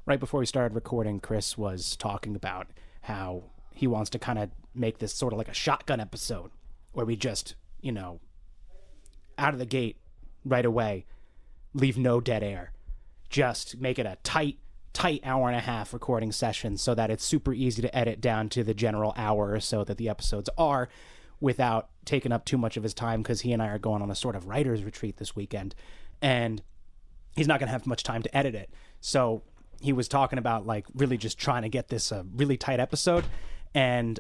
right before we started recording, Chris was talking about how he wants to kind of make this sort of like a shotgun episode where we just, out of the gate right away, leave no dead air. Just make it a tight hour and a half recording session so that it's super easy to edit down to the general hour or so that the episodes are without taking up too much of his time, because he and I are going on a sort of writer's retreat this weekend and he's not going to have much time to edit it. So he was talking about like really just trying to get this a really tight episode, and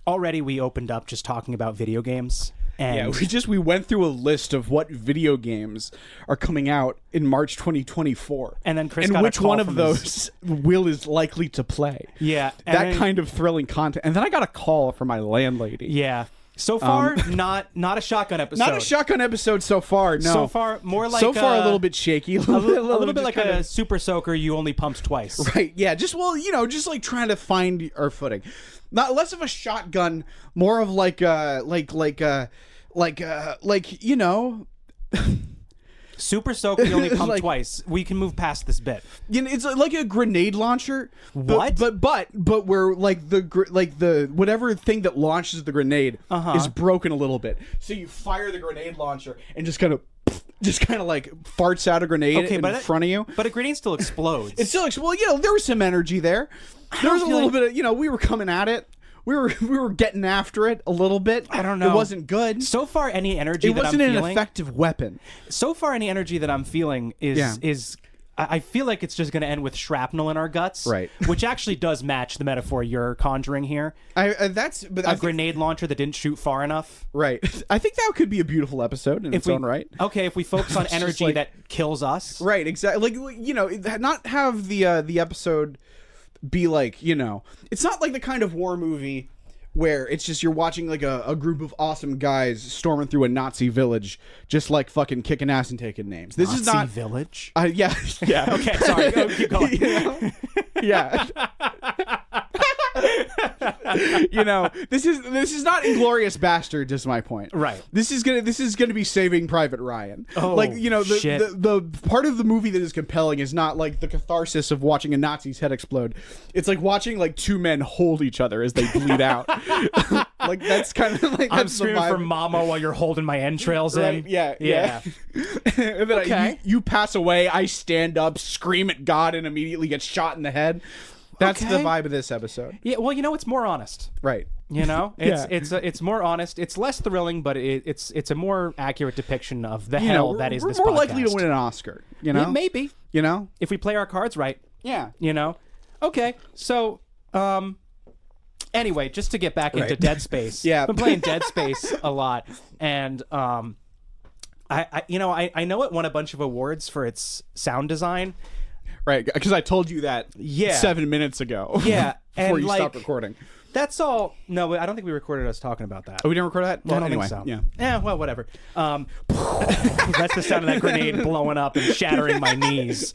already we opened up just talking about video games. And we went through a list of what video games are coming out in March 2024, and then Chris and got which a call one of from those Will is likely to play. Yeah, that kind of thrilling content. And then I got a call from my landlady. Yeah. So far, not a shotgun episode. Not a shotgun episode so far. No. So far, more like a little bit shaky. A little bit like a super soaker you only pumped twice. Right. Yeah. Just like trying to find our footing. Not less of a shotgun, more of Super soaker you only pumped twice. We can move past this bit. It's like a grenade launcher. What? But where the whatever thing that launches the grenade is broken a little bit. So you fire the grenade launcher and just kind of like farts out a grenade in front of you. But a grenade still explodes. It still explodes. Well, there was some energy there. There was a little bit of, we were coming at it. We were getting after it a little bit. I don't know. It wasn't good. So far, any energy that I'm feeling... It wasn't an feeling, effective weapon. So far, any energy that I'm feeling is I feel like it's just going to end with shrapnel in our guts. Right. Which actually does match the metaphor you're conjuring here. A grenade launcher that didn't shoot far enough. Right. I think that could be a beautiful episode in its own right. Okay, if we focus on energy that kills us. Right, exactly. Not have the episode be like, it's not like the kind of war movie where it's just you're watching like a group of awesome guys storming through a Nazi village, just like fucking kicking ass and taking names. This is not Nazi village. Yeah. Okay, sorry. Keep going. Yeah. This is not Inglourious Bastards, is my point. Right. This is gonna be Saving Private Ryan. Oh, shit. The part of the movie that is compelling is not like the catharsis of watching a Nazi's head explode. It's like watching like two men hold each other as they bleed out. Like that's kind of like I'm screaming for mama while you're holding my entrails in. Yeah. And then you pass away. I stand up, scream at God, and immediately get shot in the head. That's the vibe of this episode. Yeah, well, it's more honest. Right. It's more honest. It's less thrilling, but it's a more accurate depiction of the hell that is this podcast. We're more likely to win an Oscar, Yeah, maybe. If we play our cards right. Yeah. Okay, so anyway, just to get back into Dead Space. Yeah. I've been playing Dead Space a lot, and I know it won a bunch of awards for its sound design. Right, because I told you that 7 minutes ago. Yeah. Before you stopped recording. That's all. No, I don't think we recorded us talking about that. Oh, we didn't record that? Well, I don't anyway, think so. Yeah. Yeah, well, whatever. That's the sound of that grenade blowing up and shattering my knees.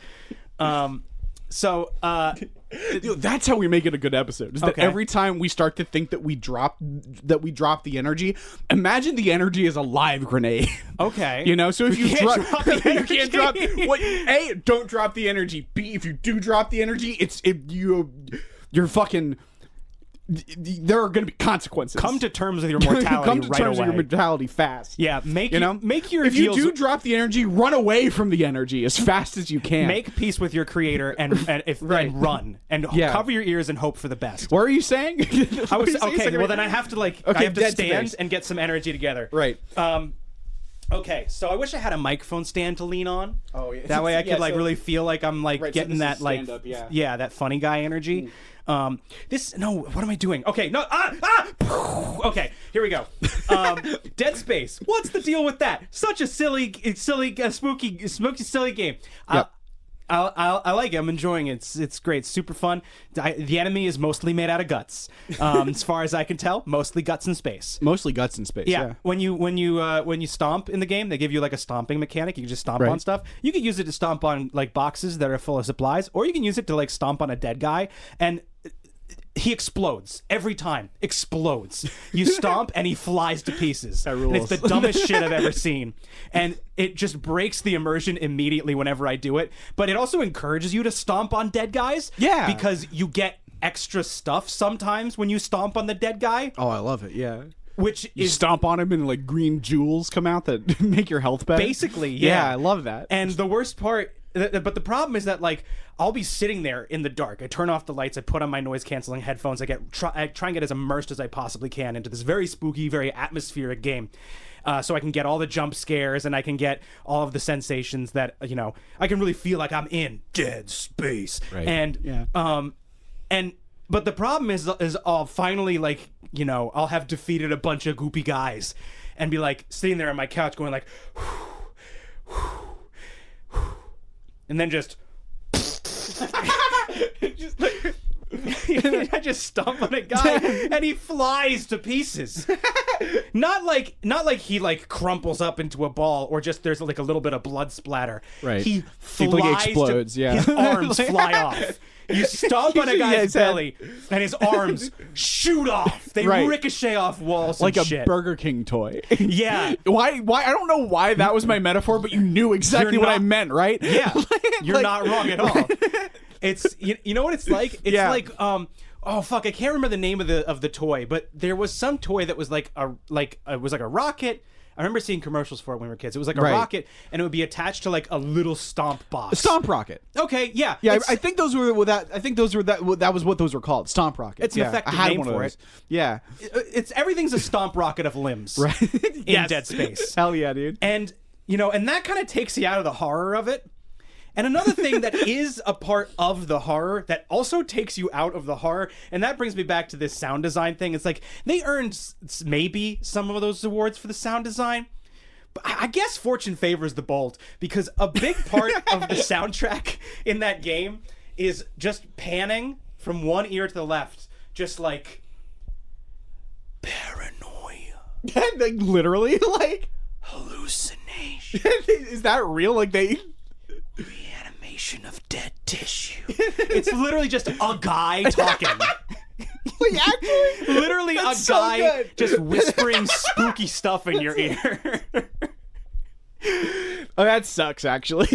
That's how we make it a good episode. Is that every time we start to think that we drop the energy, imagine the energy is a live grenade. Okay. So if you can't drop A, don't drop the energy. B, if you do drop the energy, you're fucking. There are going to be consequences. Come to terms with your mortality. Come to terms with your mortality fast. Yeah, make your. If you do drop the energy, run away from the energy as fast as you can. Make peace with your creator and run and cover your ears and hope for the best. What are you saying? Well, then I have to I have to stand and get some energy together. Right. Okay, so I wish I had a microphone stand to lean on. Oh yeah. That way I could really feel like I'm getting that stand-up, that funny guy energy. What am I doing? Okay, no, okay, here we go. Dead Space. What's the deal with that? Such a silly, spooky, silly game. Yep. I like it. I'm enjoying it. It's great. It's super fun. The enemy is mostly made out of guts. As far as I can tell, mostly guts in space. Mostly guts in space. Yeah. When you stomp in the game, they give you like a stomping mechanic. You can just stomp on stuff. You can use it to stomp on like boxes that are full of supplies, or you can use it to like stomp on a dead guy. And he explodes every time. Explodes. You stomp and he flies to pieces. That rules. And it's the dumbest shit I've ever seen. And it just breaks the immersion immediately whenever I do it. But it also encourages you to stomp on dead guys. Yeah. Because you get extra stuff sometimes when you stomp on the dead guy. Oh, I love it. Yeah. Which You is stomp on him and like green jewels come out that make your health better. basically, yeah. I love that. And the worst part, but the problem is that like I'll be sitting there in the dark. I turn off the lights. I put on my noise canceling headphones. I try and get as immersed as I possibly can into this very spooky, very atmospheric game, so I can get all the jump scares and I can get all of the sensations that I can really feel like I'm in dead space. Right. And but the problem is I'll finally I'll have defeated a bunch of goopy guys, and be like sitting there on my couch going like. And then just I just stomp on a guy and he flies to pieces. Not like he like crumples up into a ball or just there's like a little bit of blood splatter. Right. He flies like explodes, yeah. His arms fly off. You stomp on a guy's belly and his arms shoot off. They ricochet off walls like and a shit. Burger King toy. Yeah. Why I don't know why that was my metaphor, but you knew exactly what I meant, right? Yeah. You're not wrong at all. It's you know what it's like? It's like oh fuck, I can't remember the name of the toy, but there was some toy that was it was like a rocket. I remember seeing commercials for it when we were kids. It was like a rocket, and it would be attached to like a little stomp box. A stomp rocket. Okay, yeah. Yeah, I think those were that. I think those were that was what those were called. Stomp rockets. It's an effective I had name one for of those. it. Yeah, it's everything's a stomp rocket of limbs, right. in dead space. Hell yeah, dude. And and that kind of takes you out of the horror of it. And another thing that is a part of the horror that also takes you out of the horror, and that brings me back to this sound design thing. It's like they earned maybe some of those awards for the sound design. But I guess fortune favors the bold, because a big part of the soundtrack in that game is just panning from one ear to the left, just like paranoia. Like literally, like Hallucination. Is that real? Like they reanimation of dead tissue. It's literally just a guy talking. Like, actually, literally a guy just whispering spooky stuff in your ear. Oh, that sucks. Actually,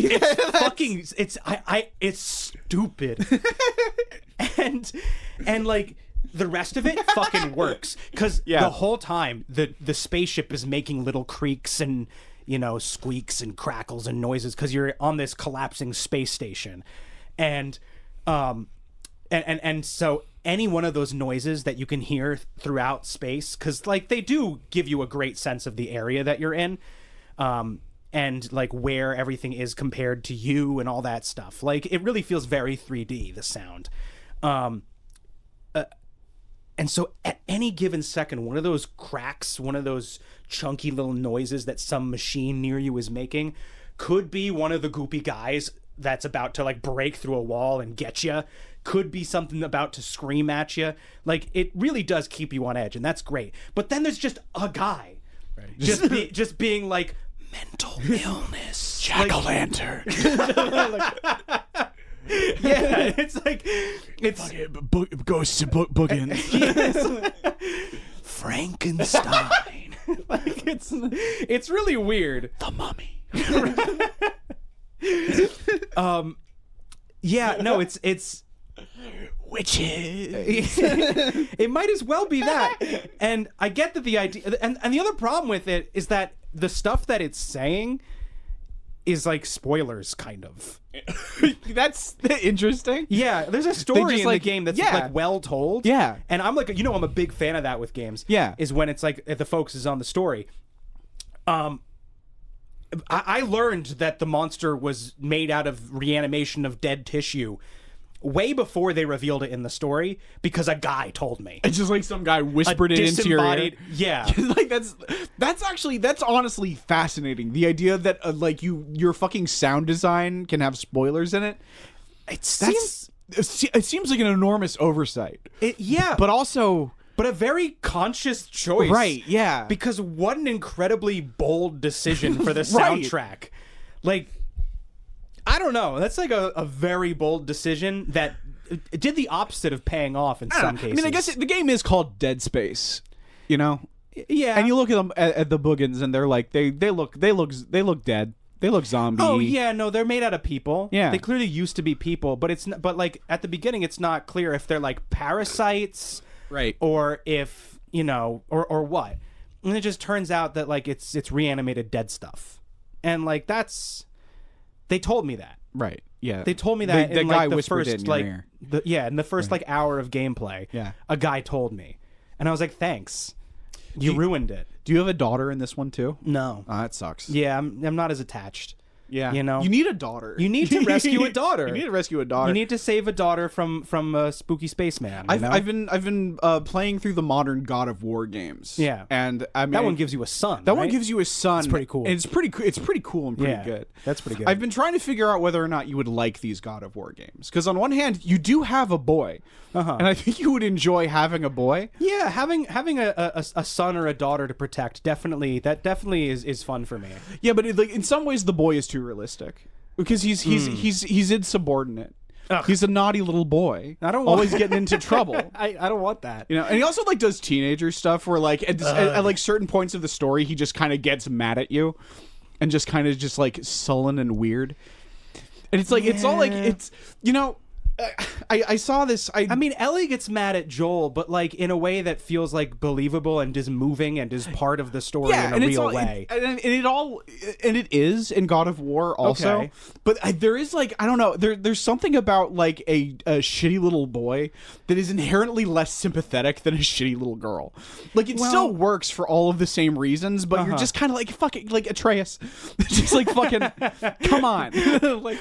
it's stupid. and like the rest of it fucking works, because the whole time the spaceship is making little creaks and squeaks and crackles and noises because you're on this collapsing space station, and so any one of those noises that you can hear throughout space, because like they do give you a great sense of the area that you're in, and like where everything is compared to you and all that stuff. Like it really feels very 3D, the sound. And so at any given second, one of those cracks, one of those chunky little noises that some machine near you is making could be one of the goopy guys that's about to like break through a wall and get you. Could be something about to scream at you. Like it really does keep you on edge, and that's great. But then there's just a guy just being like mental illness, jack-o'-lantern. Yeah, it's like it's ghosts and bookends. Frankenstein. Like it's really weird. The Mummy. Yeah, no, it's witches. It might as well be that. And I get that the idea, and the other problem with it is that the stuff that it's saying is like spoilers, kind of. That's interesting. Yeah, there's a story in the game that's like well told. Yeah. And I'm like, I'm a big fan of that with games. Yeah. Is when it's like the focus is on the story. I learned that the monster was made out of reanimation of dead tissue way before they revealed it in the story, because a guy told me. It's just like some guy whispered it into your ear. Yeah. Like that's honestly fascinating. The idea that like your fucking sound design can have spoilers in it. It seems like an enormous oversight. But also, but a very conscious choice. Right, yeah. Because what an incredibly bold decision for the soundtrack. Like, I don't know. That's like a very bold decision that it did the opposite of paying off in some cases. I mean, I guess the game is called Dead Space, you know. Yeah. And you look at them at the boogans, and they're like they look dead. They look zombie. Oh yeah, no, they're made out of people. Yeah. They clearly used to be people, but it's not, but like at the beginning, it's not clear if they're like parasites, Right. or if or what. And it just turns out that like it's reanimated dead stuff, and like they told me that. Right. Yeah. They told me that the in guy like the whispered first it in your like ear. in the first like hour of gameplay. Yeah. A guy told me, and I was like, thanks. You ruined it. Do you have a daughter in this one too? No. Oh, that sucks. Yeah, I'm not as attached. Yeah. You know? You need a daughter. You need to rescue a daughter. You need to rescue a daughter. You need to save a daughter from a spooky spaceman. I've been playing through the modern God of War games. Yeah. And I mean, that one gives you a son. That right? one gives you a son. It's pretty cool. And it's pretty cool and pretty good. That's pretty good. I've been trying to figure out whether or not you would like these God of War games, because on one hand you do have a boy, and I think you would enjoy having a boy. Yeah, having a son or a daughter to protect definitely is fun for me. Yeah, but like in some ways the boy is too realistic, because he's insubordinate. Ugh. He's a naughty little boy. I don't always getting into trouble. I don't want that. You know, and he also like does teenager stuff where like at like certain points of the story he just kind of gets mad at you, and just kind of just like sullen and weird. And it's like it's all like it's I saw this. I mean, Ellie gets mad at Joel, but like in a way that feels like believable and is moving and is part of the story in a real way. And it is in God of War also. Okay. But there is like, I don't know, there's something about like a shitty little boy that is inherently less sympathetic than a shitty little girl. Like it still works for all of the same reasons, but you're just kind of like fucking like Atreus, just like fucking come on, like.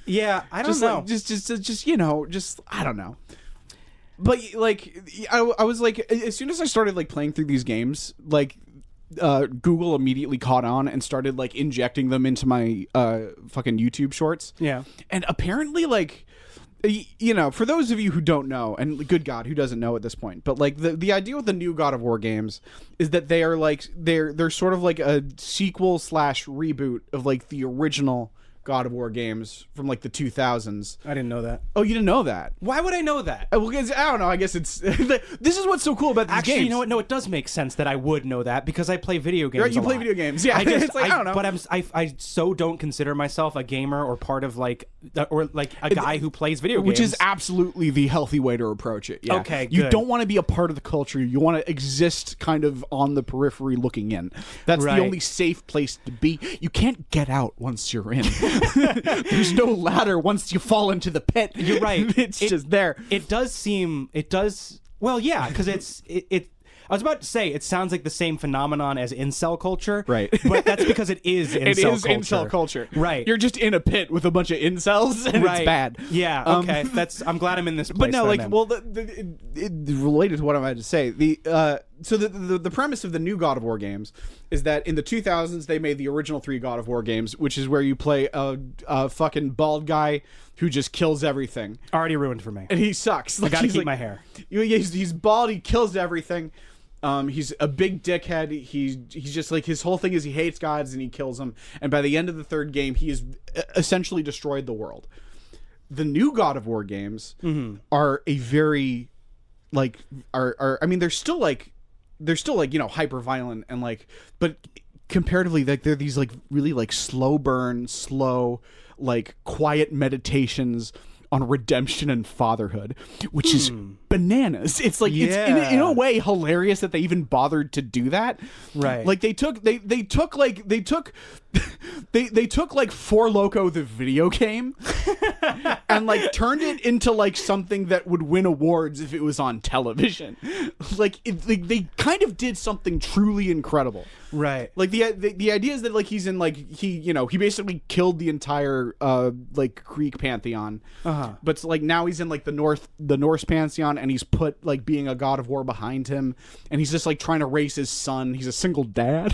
Yeah, I don't know. Just I don't know. But like I was like, as soon as I started like playing through these games, like Google immediately caught on and started like injecting them into my fucking YouTube shorts. Yeah. And apparently like for those of you who don't know, and good God, who doesn't know at this point, but like the idea with the new God of War games is that they are like they're sort of like a sequel / reboot of like the original God of War games from like the 2000s. I didn't know that. Oh, you didn't know that? Why would I know that? Well, I don't know. I guess it's this is what's so cool about these Actually, games. you know what? No, it does make sense that I would know that because I play video games. Right, you a play lot. video games, yeah. It's like, I don't know, but I so don't consider myself a gamer or part of like or like a guy who plays video games, which is absolutely the healthy way to approach it. Yeah. Okay, you good. don't want to be a part of the culture. You want to exist kind of on the periphery, looking in. That's Right. the only safe place to be. You can't get out once you're in. There's no ladder once you fall into the pit. You're right. It's just there. It does. Well, yeah, because it. I was about to say it sounds like the same phenomenon as incel culture, Right. But that's because it is incel It is culture. incel culture. Right. You're just in a pit with a bunch of incels, and Right. it's bad. Yeah. Okay. I'm glad I'm in this place. But no, that like, I'm in. well, it related to what I'm about to say. The premise of the new God of War games is that in the 2000s they made the original 3 God of War games, which is where you play a fucking bald guy who just kills everything, already ruined for me. and he sucks. Like, I gotta he's keep like- my hair. He's bald. He kills everything. He's a big dickhead. He's just like, his whole thing is he hates gods and he kills them. And by the end of the 3rd game, he has essentially destroyed the world. The new God of War games are a very like I mean they're still like hyper violent and like, but comparatively like they're these like really like slow burn, like quiet meditations on redemption and fatherhood, which is bananas. It's like it's in a way hilarious that they even bothered to do that. Right. Like they took Four Loko the video game and like turned it into like something that would win awards if it was on television. Like they kind of did something truly incredible. Right. Like the idea is that like he's in like he basically killed the entire like Greek pantheon. But it's like now he's in like the Norse pantheon, and he's put like being a god of war behind him, and he's just like trying to raise his son. He's a single dad.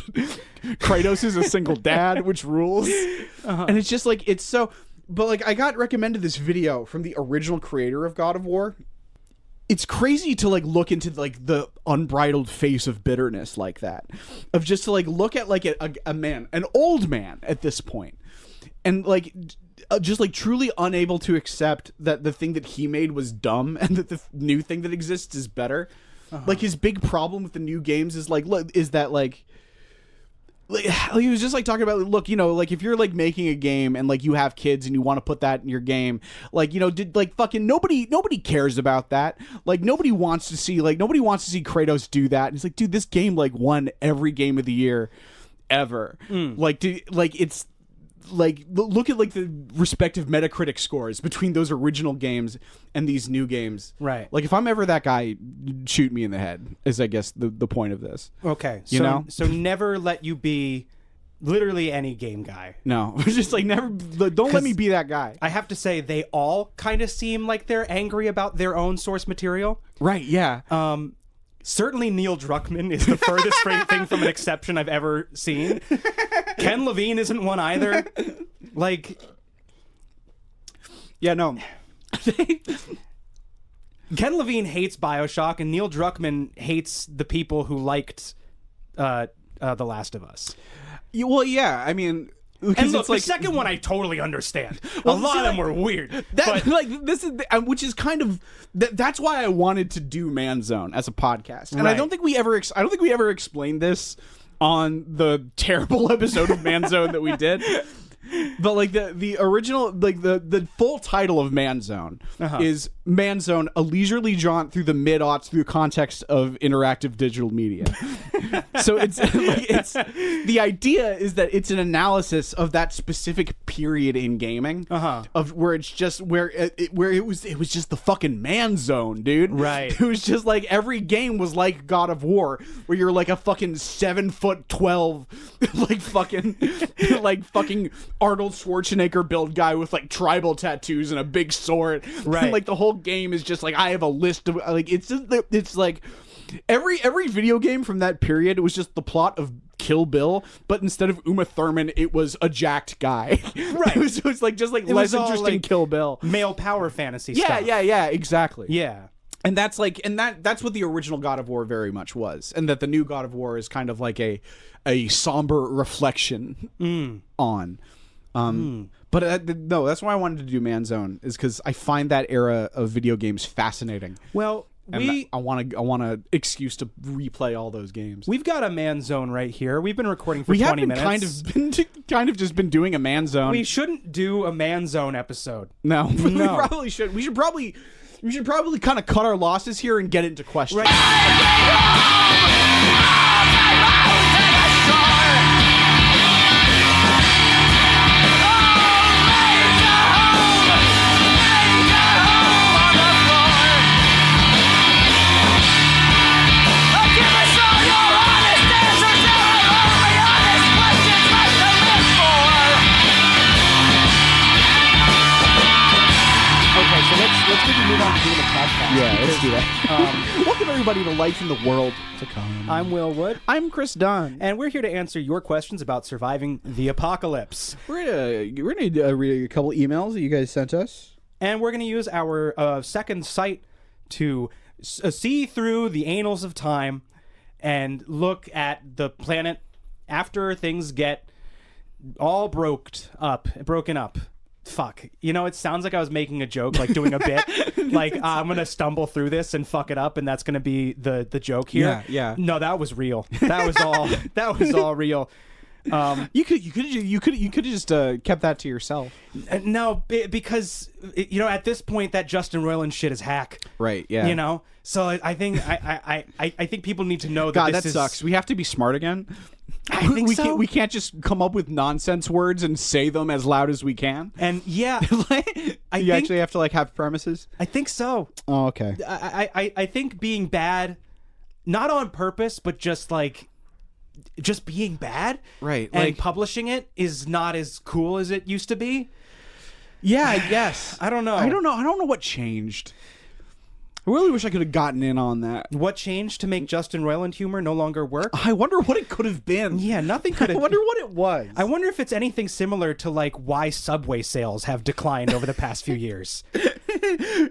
Kratos is a single dad, which rules. And it's just like it's so. But like I got recommended this video from the original creator of God of War. It's crazy to like look into like the unbridled face of bitterness like that, of just to like look at like a man, an old man at this point, and like just like truly unable to accept that the thing that he made was dumb and that the new thing that exists is better. Like his big problem with the new games is like he was just like talking about, look, you know, like if you're like making a game and like you have kids and you want to put that in your game, like, you know, did like fucking nobody cares about that. Like nobody wants to see Kratos do that. And he's like, dude, this game like won every game of the year ever. Like, it's like, look at like the respective Metacritic scores between those original games and these new games. Right. Like if I'm ever that guy, shoot me in the head is, I guess, the point of this. Okay. You know? So never let you be literally any game guy. No. Just like never, don't let me be that guy. I have to say they all kind of seem like they're angry about their own source material. Right, yeah. Certainly Neil Druckmann is the furthest thing from an exception I've ever seen. Ken Levine isn't one either. Like, yeah, no. Ken Levine hates BioShock, and Neil Druckmann hates the people who liked The Last of Us. Well, yeah, I mean... And look, the second one I totally understand. A lot of them were weird. But like this is, which is kind of that's why I wanted to do Manzone as a podcast. And right. I don't think we ever explained this on the terrible episode of Manzone that we did. But like the original, like the full title of Manzone is Manzone: A Leisurely Jaunt Through the Mid-Aughts Through the Context of Interactive Digital Media. So it's the idea is that it's an analysis of that specific period in gaming of where it's just where it was just the fucking man zone, dude. Right. It was just like every game was like God of War, where you're like a fucking 7'12", like fucking Arnold Schwarzenegger build guy with like tribal tattoos and a big sword. Right. And, like the whole game is just like, I have a list of like, it's like every video game from that period, it was just the plot of Kill Bill, but instead of Uma Thurman, it was a jacked guy. Right. It was like just like less interesting like Kill Bill. Male power fantasy stuff. Yeah, exactly. Yeah. And that's like, that's what the original God of War very much was, and that the new God of War is kind of like a somber reflection on. But no, that's why I wanted to do Manzone, is because I find that era of video games fascinating. Well, and I want an excuse to replay all those games. We've got a Manzone right here. We've been recording for 20 minutes. Kind of just been doing a Manzone. We shouldn't do a Manzone episode. No, we probably should. We should probably kind of cut our losses here and get into questions. Let's maybe move on to doing the podcast. Yeah, let's do that. Welcome everybody to Life in the World to Come. I'm Will Wood. I'm Chris Dunn. And we're here to answer your questions about surviving the apocalypse. We're gonna read a couple emails that you guys sent us. And we're going to use our second sight to see through the annals of time and look at the planet after things get all broken up. Fuck. You know, it sounds like I was making a joke, like doing a bit. Like, I'm going to stumble through this and fuck it up, and that's going to be the joke here. Yeah. No, that was real. That was all real. You could have just kept that to yourself. No, because you know, at this point, that Justin Roiland shit is hack. Right. Yeah. You know, so I think I think people need to know that. God, that sucks. We have to be smart again. I think so. We can't just come up with nonsense words and say them as loud as we can. And yeah, you actually have to like have premises. I think so. Oh, okay. I think being bad, not on purpose, but just being bad, right? And like, publishing it is not as cool as it used to be. Yeah, I guess. I don't know. I don't know what changed. I really wish I could have gotten in on that. What changed to make Justin Roiland humor no longer work? I wonder what it could have been. Yeah, nothing could have. I wonder what it was. I wonder if it's anything similar to like why Subway sales have declined over the past few years. I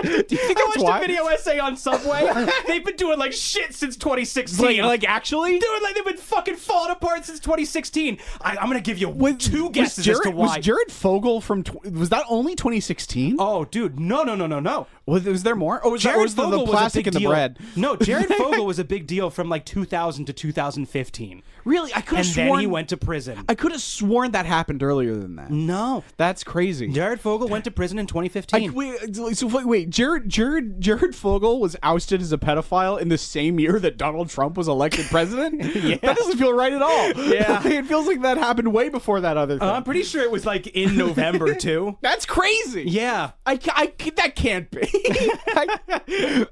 Do you think I watched a video essay on Subway? They've been doing like shit since 2016. Like actually? Dude, like they've been fucking falling apart since 2016. I'm gonna give you two guesses as to why. Was Jared Fogle from? Was that only 2016? Oh, dude, no. Was there more? Oh, was Jared that, Fogle the plastic was a in big the deal. bread? No, Jared Fogle was a big deal from like 2000 to 2015. Really? I could have And sworn then he went to prison. I could have sworn that happened earlier than that. No, That's crazy. Jared Fogle went to prison in 2015. Wait. Jared Fogle was ousted as a pedophile in the same year that Donald Trump was elected president. Yeah. That doesn't feel right at all. Yeah. It feels like that happened way before that other thing. I'm pretty sure it was like in November too. That's crazy. Yeah. That can't be.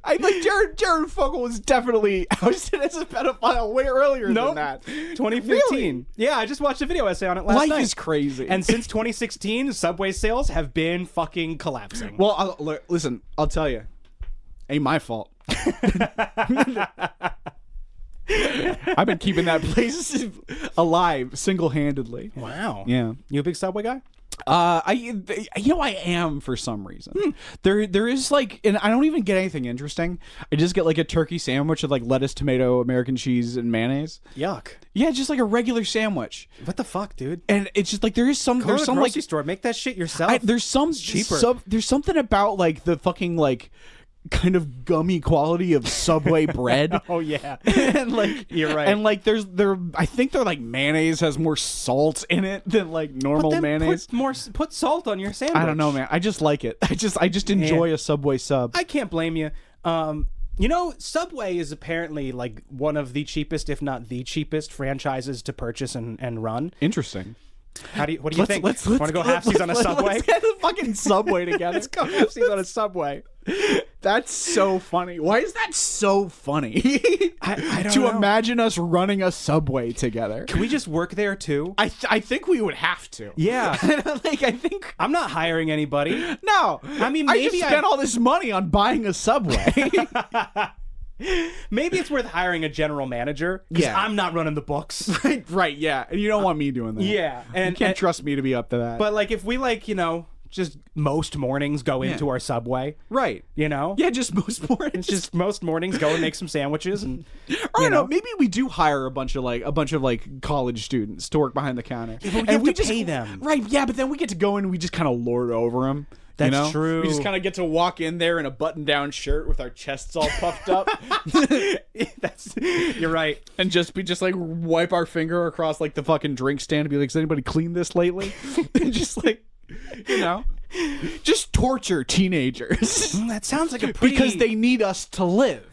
I like Jared Fogle was definitely ousted as a pedophile way earlier than that. 2015. Really? Yeah, I just watched a video essay on it last Life night. is crazy. And since 2016, Subway sales have been fucking collapsing. Well, listen, I'll tell you. Ain't my fault. I've been keeping that place alive single-handedly. Wow. Yeah. You a big Subway guy? I am for some reason. There is like, and I don't even get anything interesting. I just get like a turkey sandwich with like lettuce, tomato, American cheese, and mayonnaise. Yuck. Yeah, just like a regular sandwich. What the fuck, dude? And it's just like there is some. Go There's to the some grocery like store. Make that shit yourself. there's some cheaper. There's something about like the fucking like kind of gummy quality of Subway bread. Oh yeah. And like You're right. And like I think they're like mayonnaise has more salt in it than like normal mayonnaise. Put salt on your sandwich. I don't know, man. I just like it. I just enjoy a Subway sub. I can't blame you. You know, Subway is apparently like one of the cheapest, if not the cheapest, franchises to purchase and run. Interesting. What do you think? Let's Want to go halfsies on a Subway? Let's get a fucking Subway together. Let's go halfsies on a Subway. That's so funny. Why is that so funny? I don't to know. imagine us running a Subway together. Can we just work there too? I think we would have to. Yeah. Like I think I'm not hiring anybody. no. I mean, I maybe just spent all this money on buying a Subway. Maybe it's worth hiring a general manager because Yeah. I'm not running the books. right, yeah. And you don't want me doing that. Yeah, You can't trust me to be up to that. But like, if we like, just most mornings go into our Subway, right. Yeah, just most mornings. just most mornings go and make some sandwiches and I don't know. Maybe we do hire a bunch of college students to work behind the counter. Yeah, but we and have to pay them. Right, yeah, but then we get to go in and we just kind of lord over them. That's true. We just kind of get to walk in there in a button-down shirt with our chests all puffed up. You're right. And just like wipe our finger across like the fucking drink stand and be like, has anybody cleaned this lately? And just like, just torture teenagers. That sounds like a pretty... Because they need us to live,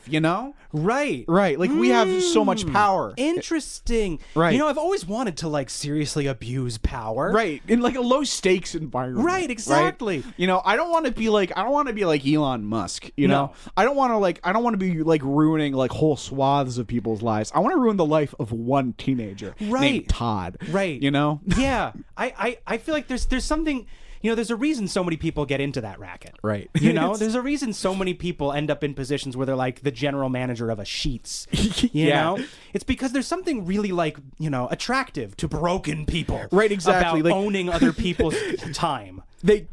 Right. Right, like we have so much power. Interesting. Right. I've always wanted to like seriously abuse power. Right, in like a low stakes environment. Right, exactly. Right? I don't want to be like Elon Musk, No. I don't want to be like ruining like whole swaths of people's lives. I want to ruin the life of one teenager named Todd. Right. Yeah. I feel like there's something, there's a reason so many people get into that racket. Right. There's a reason so many people end up in positions where they're like the general manager of a Sheetz. You know? It's because there's something really like, attractive to broken people. Right, exactly. About Like, owning other people's time. They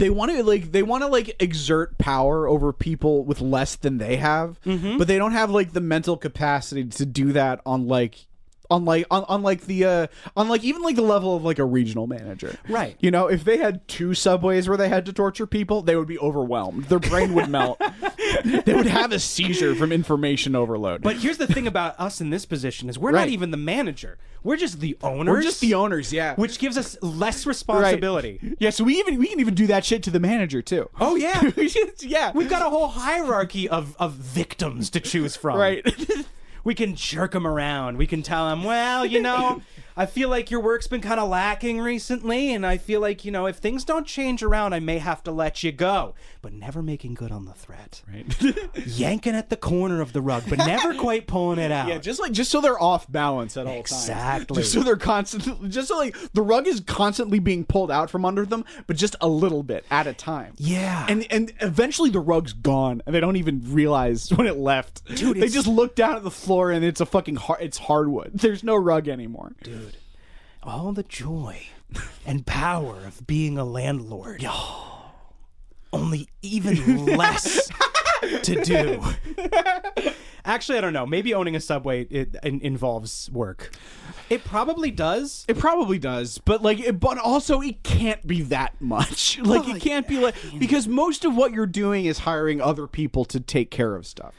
want to exert power over people with less than they have, but they don't have like the mental capacity to do that on even like the level of like a regional manager. Right. If they had 2 Subways where they had to torture people, they would be overwhelmed. Their brain would melt. They would have a seizure from information overload. But here's the thing about us in this position is we're not even the manager. We're just the owners. We're just the owners, yeah. Which gives us less responsibility. Right. Yeah, so we can even do that shit to the manager too. Oh yeah. Yeah. We've got a whole hierarchy of victims to choose from. Right. We can jerk them around. We can tell them, well, I feel like your work's been kind of lacking recently, and I feel like, if things don't change around, I may have to let you go. But never making good on the threat. Right. Yanking at the corner of the rug, but never quite pulling it out. Yeah, just so they're off balance at all times. Exactly. Just so they're the rug is constantly being pulled out from under them, but just a little bit at a time. Yeah. And eventually the rug's gone, and they don't even realize when it left. Dude, they just look down at the floor, and it's it's hardwood. There's no rug anymore. Dude, all the joy and power of being a landlord. only even less to do. Actually, I don't know. Maybe owning a Subway involves work. It probably does. It probably does, but but also it can't be that much. It can't be because most of what you're doing is hiring other people to take care of stuff.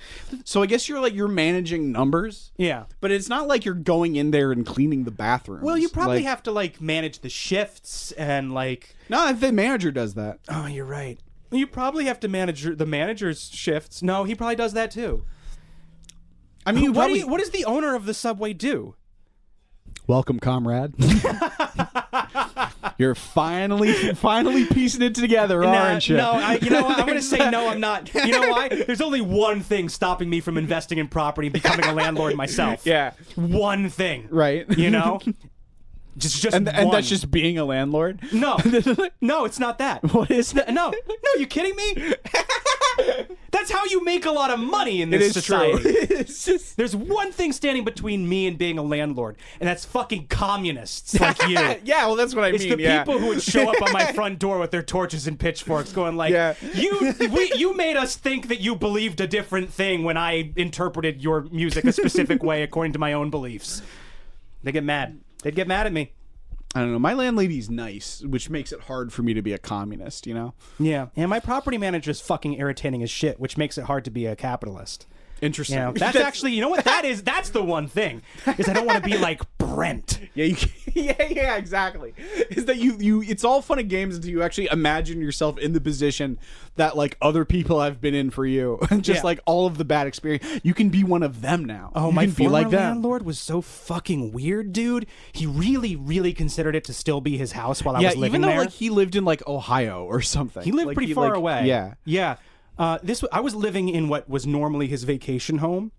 So I guess you're managing numbers. Yeah, but it's not like you're going in there and cleaning the bathrooms. Well, you probably have to manage the shifts and No, if the manager does that. Oh, you're right. You probably have to manage the manager's shifts. No, he probably does that too. I mean, what does the owner of the Subway do? Welcome, comrade. You're finally piecing it together, aren't you? No, you know what? I'm going to say no, I'm not. You know why? There's only one thing stopping me from investing in property and becoming a landlord myself. Yeah. One thing. Right. You know? Just and that's just being a landlord? No. No, it's not that. What is that? No, you kidding me? That's how you make a lot of money in this society. It's just... There's one thing standing between me and being a landlord, and that's fucking communists like you. Yeah, well, that's what I mean. It's the people who would show up on my front door with their torches and pitchforks going you made us think that you believed a different thing when I interpreted your music a specific way according to my own beliefs. They get mad. They'd get mad at me. I don't know. My landlady's nice, which makes it hard for me to be a communist, you know? Yeah. And my property manager's fucking irritating as shit, which makes it hard to be a capitalist. Interesting. You know, that's actually, you know what that is? That's the one thing, is I don't want to be like Brent. Yeah, yeah, exactly. Is that you it's all fun and games until you actually imagine yourself in the position that other people have been in for you. And just all of the bad experience. You can be one of them now. Oh, you my can be like them. landlord was so fucking weird, dude. He really, really considered it to still be his house while I was living there. Yeah, even though he lived in Ohio or something. He lived pretty far away. Yeah. Yeah. I was living in what was normally his vacation home,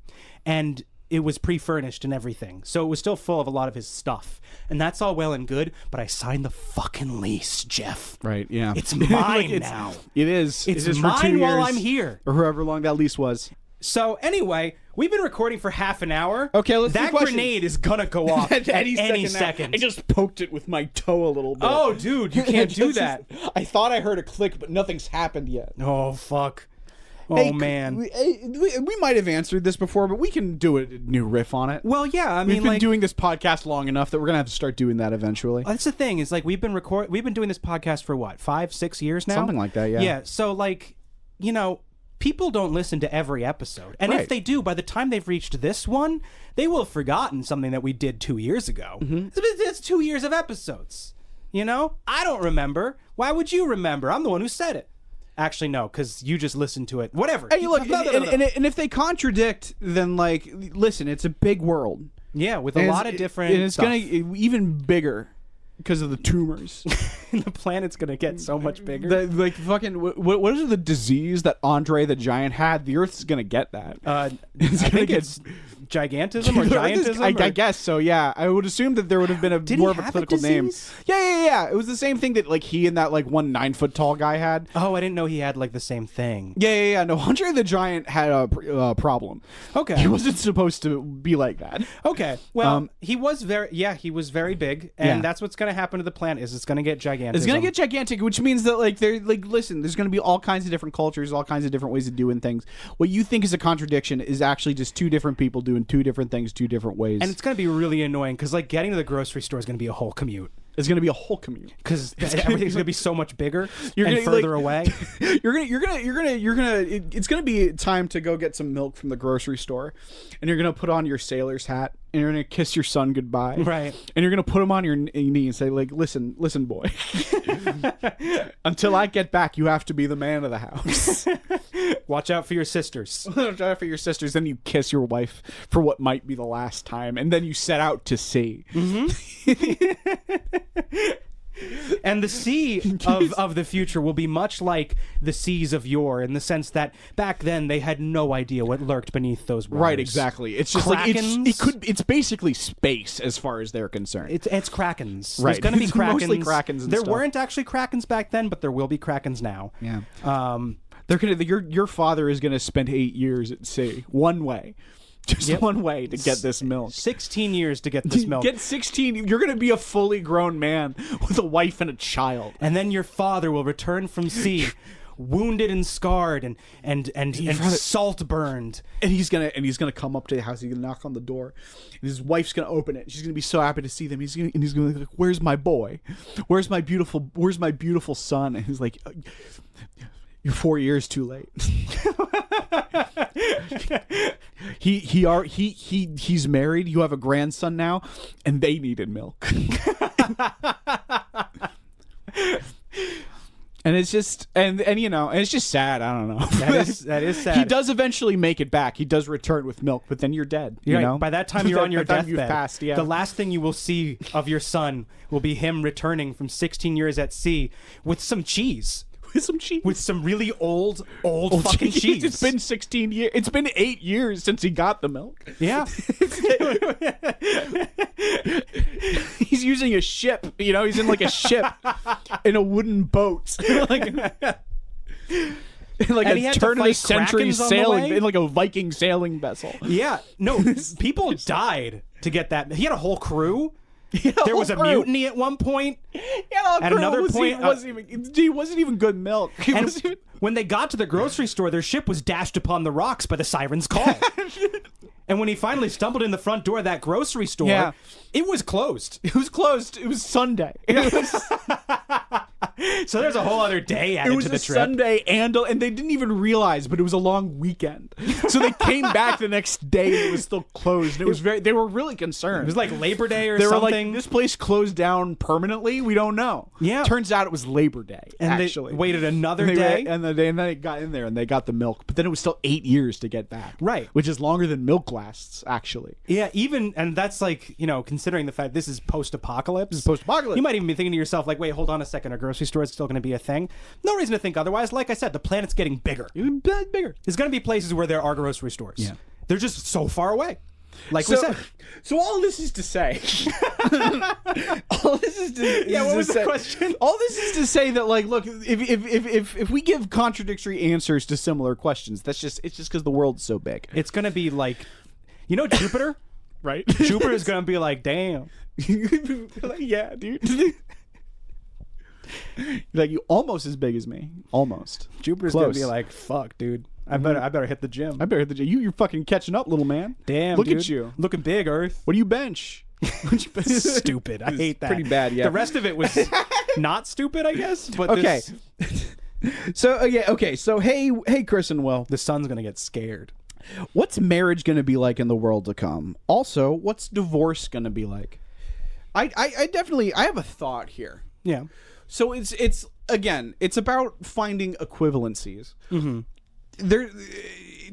and it was pre-furnished and everything. So it was still full of a lot of his stuff. And that's all well and good, but I signed the fucking lease, Jeff. Right, yeah. It's mine now. It is. It's it is mine for 2 years, while I'm here. Or however long that lease was. So anyway, we've been recording for half an hour. Okay, let's do That questions. Grenade is gonna go off at any second. I just poked it with my toe a little bit. Oh, dude, you can't do that. I thought I heard a click, but nothing's happened yet. Oh, fuck. Oh, hey, man. We might have answered this before, but we can do a new riff on it. Well, yeah, I mean, we've been doing this podcast long enough that we're gonna have to start doing that eventually. That's the thing. Is we've been doing this podcast for what, 5-6 years now? Something like that. Yeah. Yeah. So people don't listen to every episode, and if they do, by the time they've reached this one, they will have forgotten something that we did 2 years ago. Mm-hmm. It's 2 years of episodes. You know, I don't remember. Why would you remember? I'm the one who said it. Actually, no, because you just listened to it. Whatever. Hey, look, and if they contradict, then listen, it's a big world. Yeah, with a lot of different. And it's gonna even bigger because of the tumors. The planet's gonna get so much bigger. What is the disease that Andre the Giant had? The Earth's gonna get that. I think it's gigantism or giantism. I guess so. Yeah, I would assume that there would have been more of a political name. Yeah. It was the same thing that he and that one 9 foot tall guy had. Oh, I didn't know he had the same thing. Yeah. No, Andre the Giant had a problem. Okay, he wasn't supposed to be like that. Okay, well, he was very big, and that's what's going to happen to the planet. Is it's going to get gigantic. It's going to get gigantic, which means that listen, there's going to be all kinds of different cultures, all kinds of different ways of doing things. What you think is a contradiction is actually just two different people doing two different things, two different ways. And it's going to be really annoying because getting to the grocery store is going to be a whole commute. It's going to be a whole commute because everything's going to be so much bigger and further away. It's going to be time to go get some milk from the grocery store, and you're going to put on your sailor's hat, and you're going to kiss your son goodbye, right? And you're going to put him on your knee and say, listen, boy, until I get back, you have to be the man of the house. Watch out for your sisters. Watch out for your sisters. Then you kiss your wife for what might be the last time, and then you set out to sea. Mm-hmm. And the sea of the future will be much like the seas of yore, in the sense that back then they had no idea what lurked beneath those waters. Right, exactly. It's just it's basically space as far as they're concerned. It's krakens. Right. There's going to be krakens. Mostly krakens. There weren't actually krakens back then, but there will be krakens now. Yeah. They're gonna. Your father is gonna spend 8 years at sea, one way. Just one way to get this milk. 16 years to get this milk. Get 16. You're going to be a fully grown man with a wife and a child. And then your father will return from sea wounded and scarred and salt burned. And he's gonna come up to the house. He's gonna knock on the door, and his wife's gonna open it. She's gonna be so happy to see them. He's gonna be like, "Where's my boy? Where's my beautiful son?" And he's like, "You're 4 years too late." He's married. You have a grandson now, and they needed milk. And it's just and it's just sad. I don't know. That is sad. He does eventually make it back. He does return with milk, but then you're dead. You know? By that time you're on your deathbed. You've passed, yeah. The last thing you will see of your son will be him returning from 16 years at sea with some cheese. With some cheese. With some really old fucking cheese. It's been 16 years. It's been 8 years since he got the milk. Yeah. He's using a ship. He's in like a ship in a wooden boat. like a turn of the century sailing in like a Viking sailing vessel. Yeah. No, people died to get that. He had a whole crew. There was a mutiny at one point. At another point, he wasn't even good milk. When they got to the grocery store, their ship was dashed upon the rocks by the siren's call. And when he finally stumbled in the front door of that grocery store, it was closed. It was closed. It was Sunday. So there's a whole other day added to the trip. It was a Sunday, and they didn't even realize, but it was a long weekend. So they came back the next day, and it was still closed. And they were really concerned. It was like Labor Day or something. They were like, this place closed down permanently? We don't know. Yeah. Turns out it was Labor Day, and actually. They waited another day. And then they got in there, and they got the milk. But then it was still 8 years to get back. Right. Which is longer than milk lasts, actually. Yeah, and that's like, considering the fact this is post-apocalypse. Post-apocalypse. You might even be thinking to yourself, like, wait, hold on a second, our grocery store is still going to be a thing? No reason to think otherwise. Like I said, the planet's getting bigger. Bigger. There's going to be places where there are grocery stores. Yeah. They're just so far away. Like we said. So all this is to say. All this is to what was the question? All this is to say that, like, look, if we give contradictory answers to similar questions, it's just because the world's so big. It's going to be like, Jupiter? Right? Jupiter's going to be like, damn. Like, yeah, dude. Like, you almost as big as me. Almost. Jupiter's going to be like, fuck, dude. I better hit the gym. You're fucking catching up, little man. Damn, Look dude. at you. Looking big, Earth. What do you bench? Stupid. I hate that. Pretty bad, yeah. The rest of it was not stupid, I guess. But okay. So hey, Chris and Will. The sun's going to get scared. What's marriage going to be like in the world to come? Also, what's divorce going to be like? I have a thought here. Yeah. So it's again, it's about finding equivalencies. Mm-hmm. There,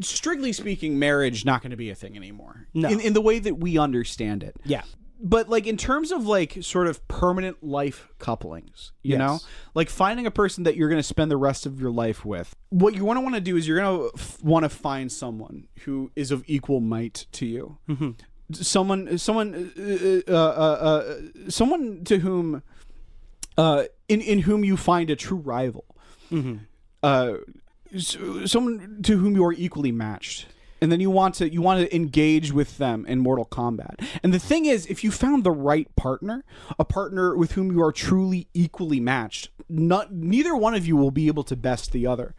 strictly speaking, marriage not going to be a thing anymore. No. In the way that we understand it. Yeah. But like in terms of like sort of permanent life couplings, you know, like finding a person that you're going to spend the rest of your life with. What you want to do is you're going to want to find someone who is of equal might to you. Mm-hmm. Someone to whom, in whom you find a true rival. Mm-hmm. Someone to whom you are equally matched. And then you want to engage with them in mortal combat. And the thing is, if you found the right partner, a partner with whom you are truly equally matched, neither one of you will be able to best the other.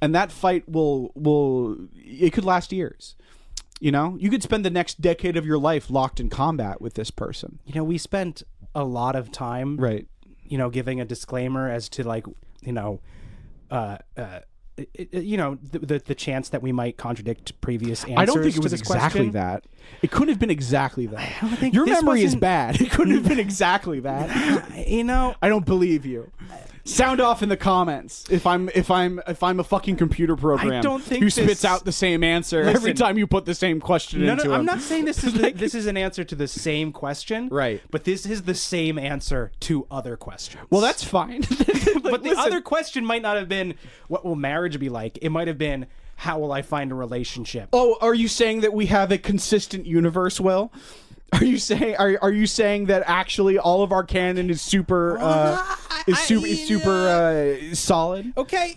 And that fight it could last years. You could spend the next decade of your life locked in combat with this person. We spent a lot of time, right? Giving a disclaimer as to like, the chance that we might contradict previous answers. I don't think it was to this exactly question. that. It couldn't have been exactly that. I don't think your memory is bad. It couldn't have been exactly that. I don't believe you. Sound off in the comments if I'm a fucking computer program I don't think who spits out the same answer every time you put the same question into No, him. I'm not saying this is this is an answer to the same question, right? But this is the same answer to other questions. Well, that's fine. But the other question might not have been, what will marriage be like? It might have been, how will I find a relationship? Oh, are you saying that we have a consistent universe, Will? Are you saying that actually all of our canon is super solid? Okay,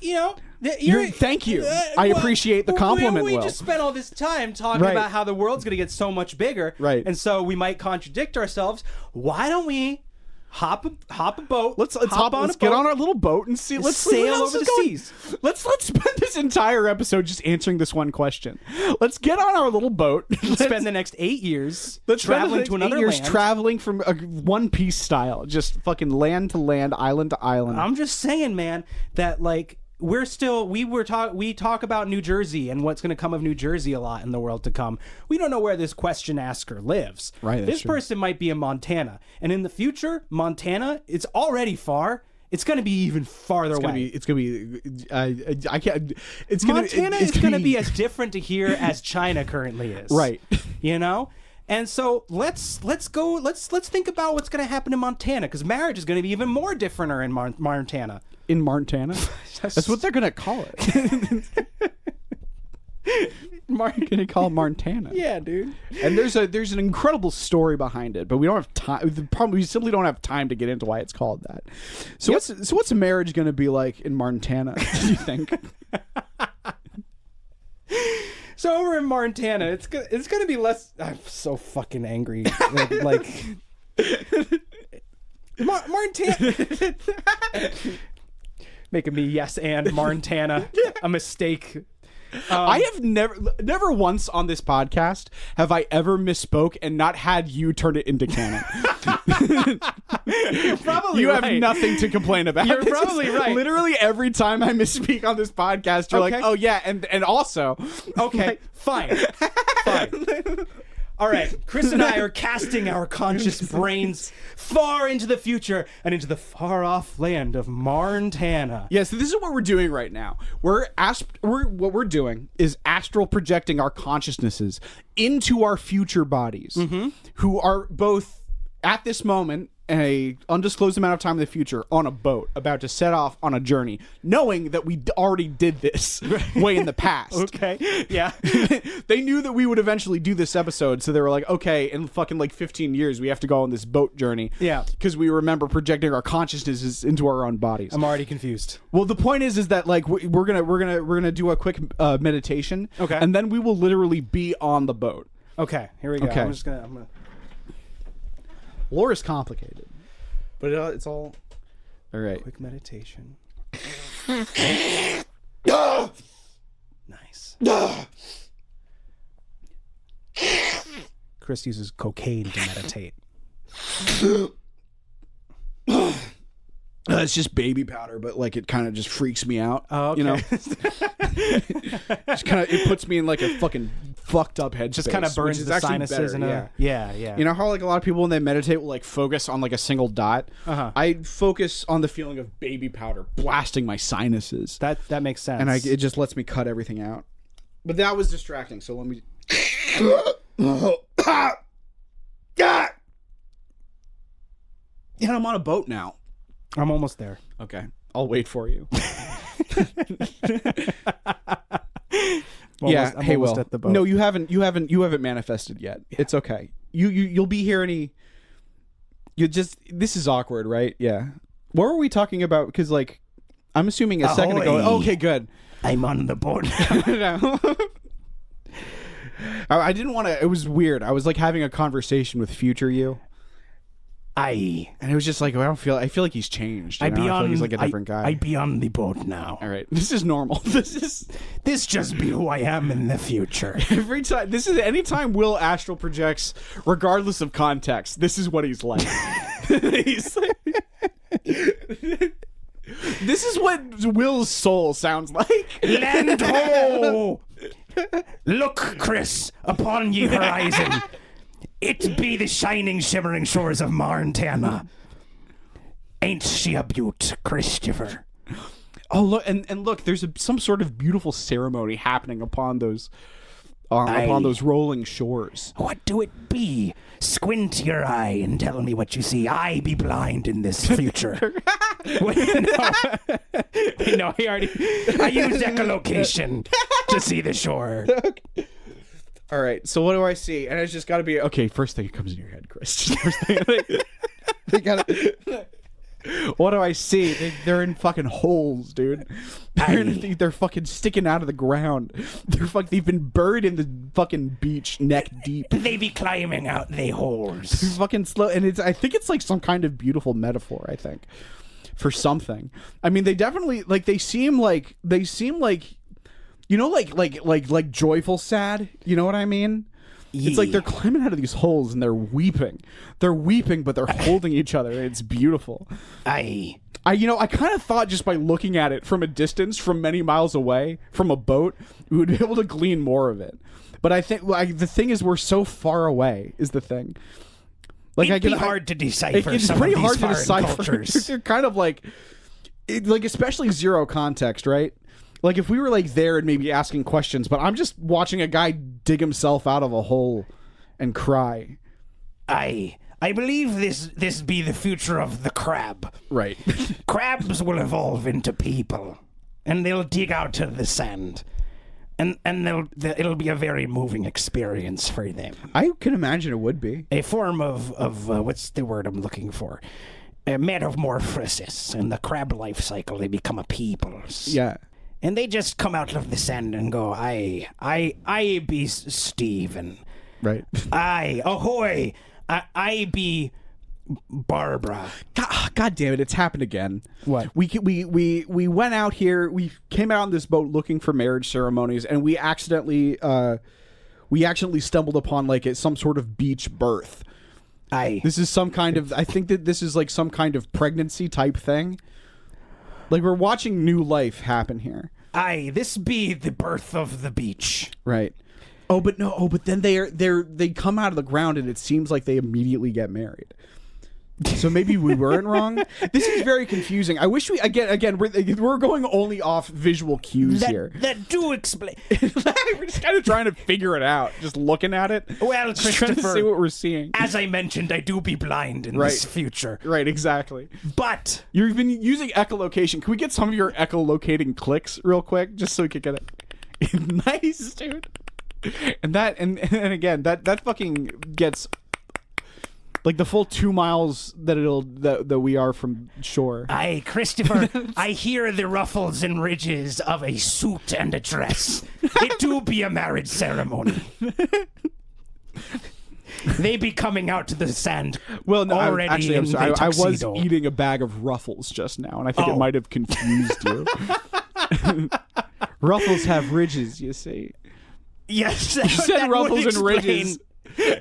thank you. I appreciate the compliment, We Will. just spent all this time talking about how the world's going to get so much bigger, right? And so we might contradict ourselves. Why don't we hop a boat. Let's get on our little boat and see. Let's sail over the seas. Let's spend this entire episode just answering this one question. Let's get on our little boat. Let's spend the next 8 years Let's traveling to another land. Traveling from a One Piece style, just fucking land to land, island to island. I'm just saying, man, that like we talk about New Jersey and what's going to come of New Jersey a lot in the world to come. We don't know where this question asker lives. Right. This person might be in Montana, and in the future, Montana, it's already far. It's going to be even farther away. It's gonna be. I can't. It's Montana is going to be as different to here as China currently is. Right. You know. And so let's think about what's going to happen in Montana, because marriage is going to be even more differenter in Montana. In Montana? That's what they're going to call it. Going to call it Montana. Yeah, dude. And there's an incredible story behind it, but we don't have time. The problem, we simply don't have time to get into why it's called that. So what's a marriage going to be like in Montana? Do you think? So over in Montana, it's gonna be less. I'm so fucking angry. like Montana. Making me yes and Montana a mistake. I have never once on this podcast have I ever misspoke and not had you turn it into canon. You're probably you right. have nothing to complain about. You're probably right. Literally every time I misspeak on this podcast, you're like, oh yeah, and also. Okay, fine. All right, Chris and I are casting our conscious brains far into the future and into the far-off land of Montana. Yeah, so this is what we're doing right now. What we're doing is astral projecting our consciousnesses into our future bodies, who are both at this moment a undisclosed amount of time in the future on a boat about to set off on a journey, knowing that we already did this way in the past. Okay, yeah. They knew that we would eventually do this episode, so they were like, okay, in fucking like 15 years we have to go on this boat journey. Yeah, because we remember projecting our consciousnesses into our own bodies. I'm already confused. Well, the point is that like we're gonna do a quick meditation. Okay, and then we will literally be on the boat. Okay, here we go. Okay. I'm gonna. Lore is complicated, but it's all right. Quick meditation. Nice. Chris uses cocaine to meditate. It's just baby powder, but like it kind of just freaks me out. Oh, okay. You know, it puts me in like a fucking fucked up head. Just kind of burns the sinuses yeah. You know how like a lot of people when they meditate will like focus on like a single dot. I focus on the feeling of baby powder blasting my sinuses. That makes sense. And it just lets me cut everything out. But that was distracting. So let me. Yeah, I'm on a boat now. I'm almost there. Okay, I'll wait for you. I'm almost at the boat. No, you haven't manifested yet. Yeah. It's okay. You'll be here this is awkward, right? Yeah. What were we talking about? Because like, I'm assuming a second ago. Okay, good. I'm on the boat. I didn't want to. It was weird. I was like having a conversation with future you. And it was just like, I feel like he's changed. I feel like he's like a different guy. I be on the boat now. All right, this is normal. This just be who I am in the future. Anytime Will astral projects, regardless of context, this is what he's like. This is what Will's soul sounds like. Land ho! Look, Chris, upon ye horizon. It be the shining, shimmering shores of Montana. Ain't she a beaut, Christopher? Oh, look, and look, there's some sort of beautiful ceremony happening upon those rolling shores. What do it be? Squint your eye and tell me what you see. I be blind in this future. No, I used echolocation to see the shore. Okay. All right, so what do I see? And it's just got to be, okay, first thing that comes in your head, Chris. First thing, they gotta... What do I see? They're in fucking holes, dude. They're fucking sticking out of the ground. They've been buried in the fucking beach neck deep. They be climbing out they holes. Fucking slow, and I think it's like some kind of beautiful metaphor. I think for something. I mean, they definitely they seem like you know, like joyful sad. You know what I mean? It's like they're climbing out of these holes and they're weeping. They're weeping, but they're holding each other. It's beautiful. I kind of thought just by looking at it from a distance, from many miles away, from a boat, we would be able to glean more of it. But I think the thing is, we're so far away. Is the thing. It'd be hard to decipher. It's some pretty of these hard to foreign decipher. cultures. They're kind of like especially zero context, right? Like if we were like there and maybe asking questions, but I'm just watching a guy dig himself out of a hole and cry. I believe this be the future of the crab. Right. Crabs will evolve into people, and they'll dig out of the sand, and it'll be a very moving experience for them. I can imagine it would be a form of what's the word I'm looking for? A metamorphosis. In the crab life cycle, they become a people. Yeah. And they just come out of the sand and go, I be Steve, right. I, ahoy, I be Barbara. God damn it, it's happened again. What? We went out here, we came out on this boat looking for marriage ceremonies, and we accidentally stumbled upon some sort of beach birth. This is some kind of, I think that this is like some kind of pregnancy type thing. Like we're watching new life happen here. This be the birth of the beach. Right. But then they come out of the ground and it seems like they immediately get married. So maybe we weren't wrong. This is very confusing. I wish we again we're going only off visual cues here. That do explain. We're just kind of trying to figure it out, just looking at it. Well, just trying to see what we're seeing. As I mentioned, I do be blind in this future. Right, exactly. But you've been using echolocation. Can we get some of your echolocating clicks real quick, just so we could get it? Nice, dude. And again, that fucking gets. Like the full 2 miles that we are from shore. Aye, Christopher, I hear the ruffles and ridges of a suit and a dress. It do be a marriage ceremony. They be coming out to the sand. Well, no, already actually, I'm sorry. I was tuxedo. eating a bag of Ruffles just now, and I think it might have confused you. Ruffles have ridges, you see. Yes, you said Ruffles and ridges.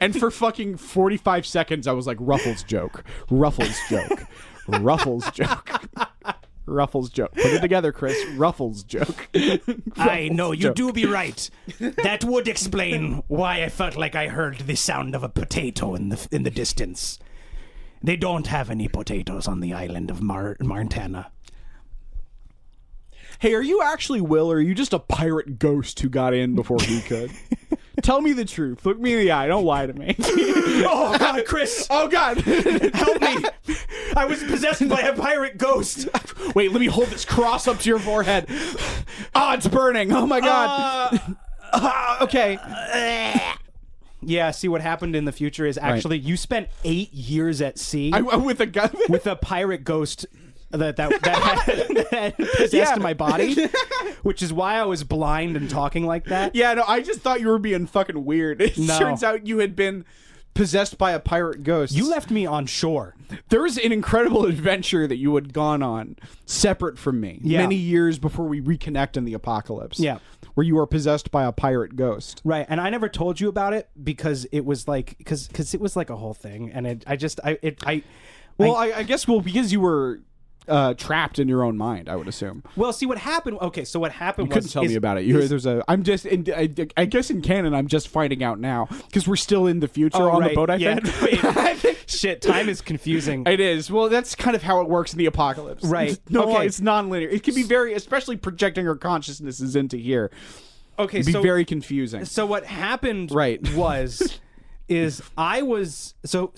And for fucking 45 seconds, I was like, Ruffles joke. Ruffles joke. Ruffles joke. Ruffles joke. Put it together, Chris. Ruffles joke. I know, you do be right. That would explain why I felt like I heard the sound of a potato in the distance. They don't have any potatoes on the island of Santana. Hey, are you actually Will, or are you just a pirate ghost who got in before he could? Tell me the truth. Look me in the eye. Don't lie to me. Oh, God, Chris. Oh, God. Help me. I was possessed by a pirate ghost. Wait, let me hold this cross up to your forehead. Oh, it's burning. Oh, my God. Okay. Yeah, see, what happened in the future is actually you spent 8 years at sea with a gun, with a pirate ghost that possessed my body, which is why I was blind and talking like that. Yeah, no, I just thought you were being fucking weird. It turns out you had been possessed by a pirate ghost. You left me on shore. There was an incredible adventure that you had gone on separate from me many years before we reconnect in the apocalypse. Yeah. Where you were possessed by a pirate ghost. Right, and I never told you about it because it was like because it was like a whole thing, and I guess because you were trapped in your own mind, I would assume. Well, see what happened. Okay, so what happened? You couldn't tell me about it. I guess in canon, I'm just finding out now because we're still in the future on the boat. I think. Shit, time is confusing. It is. Well, that's kind of how it works in the apocalypse. Right. It's non-linear. It can be especially projecting our consciousnesses into here. Okay, it'd be very confusing. So what happened? Is I was so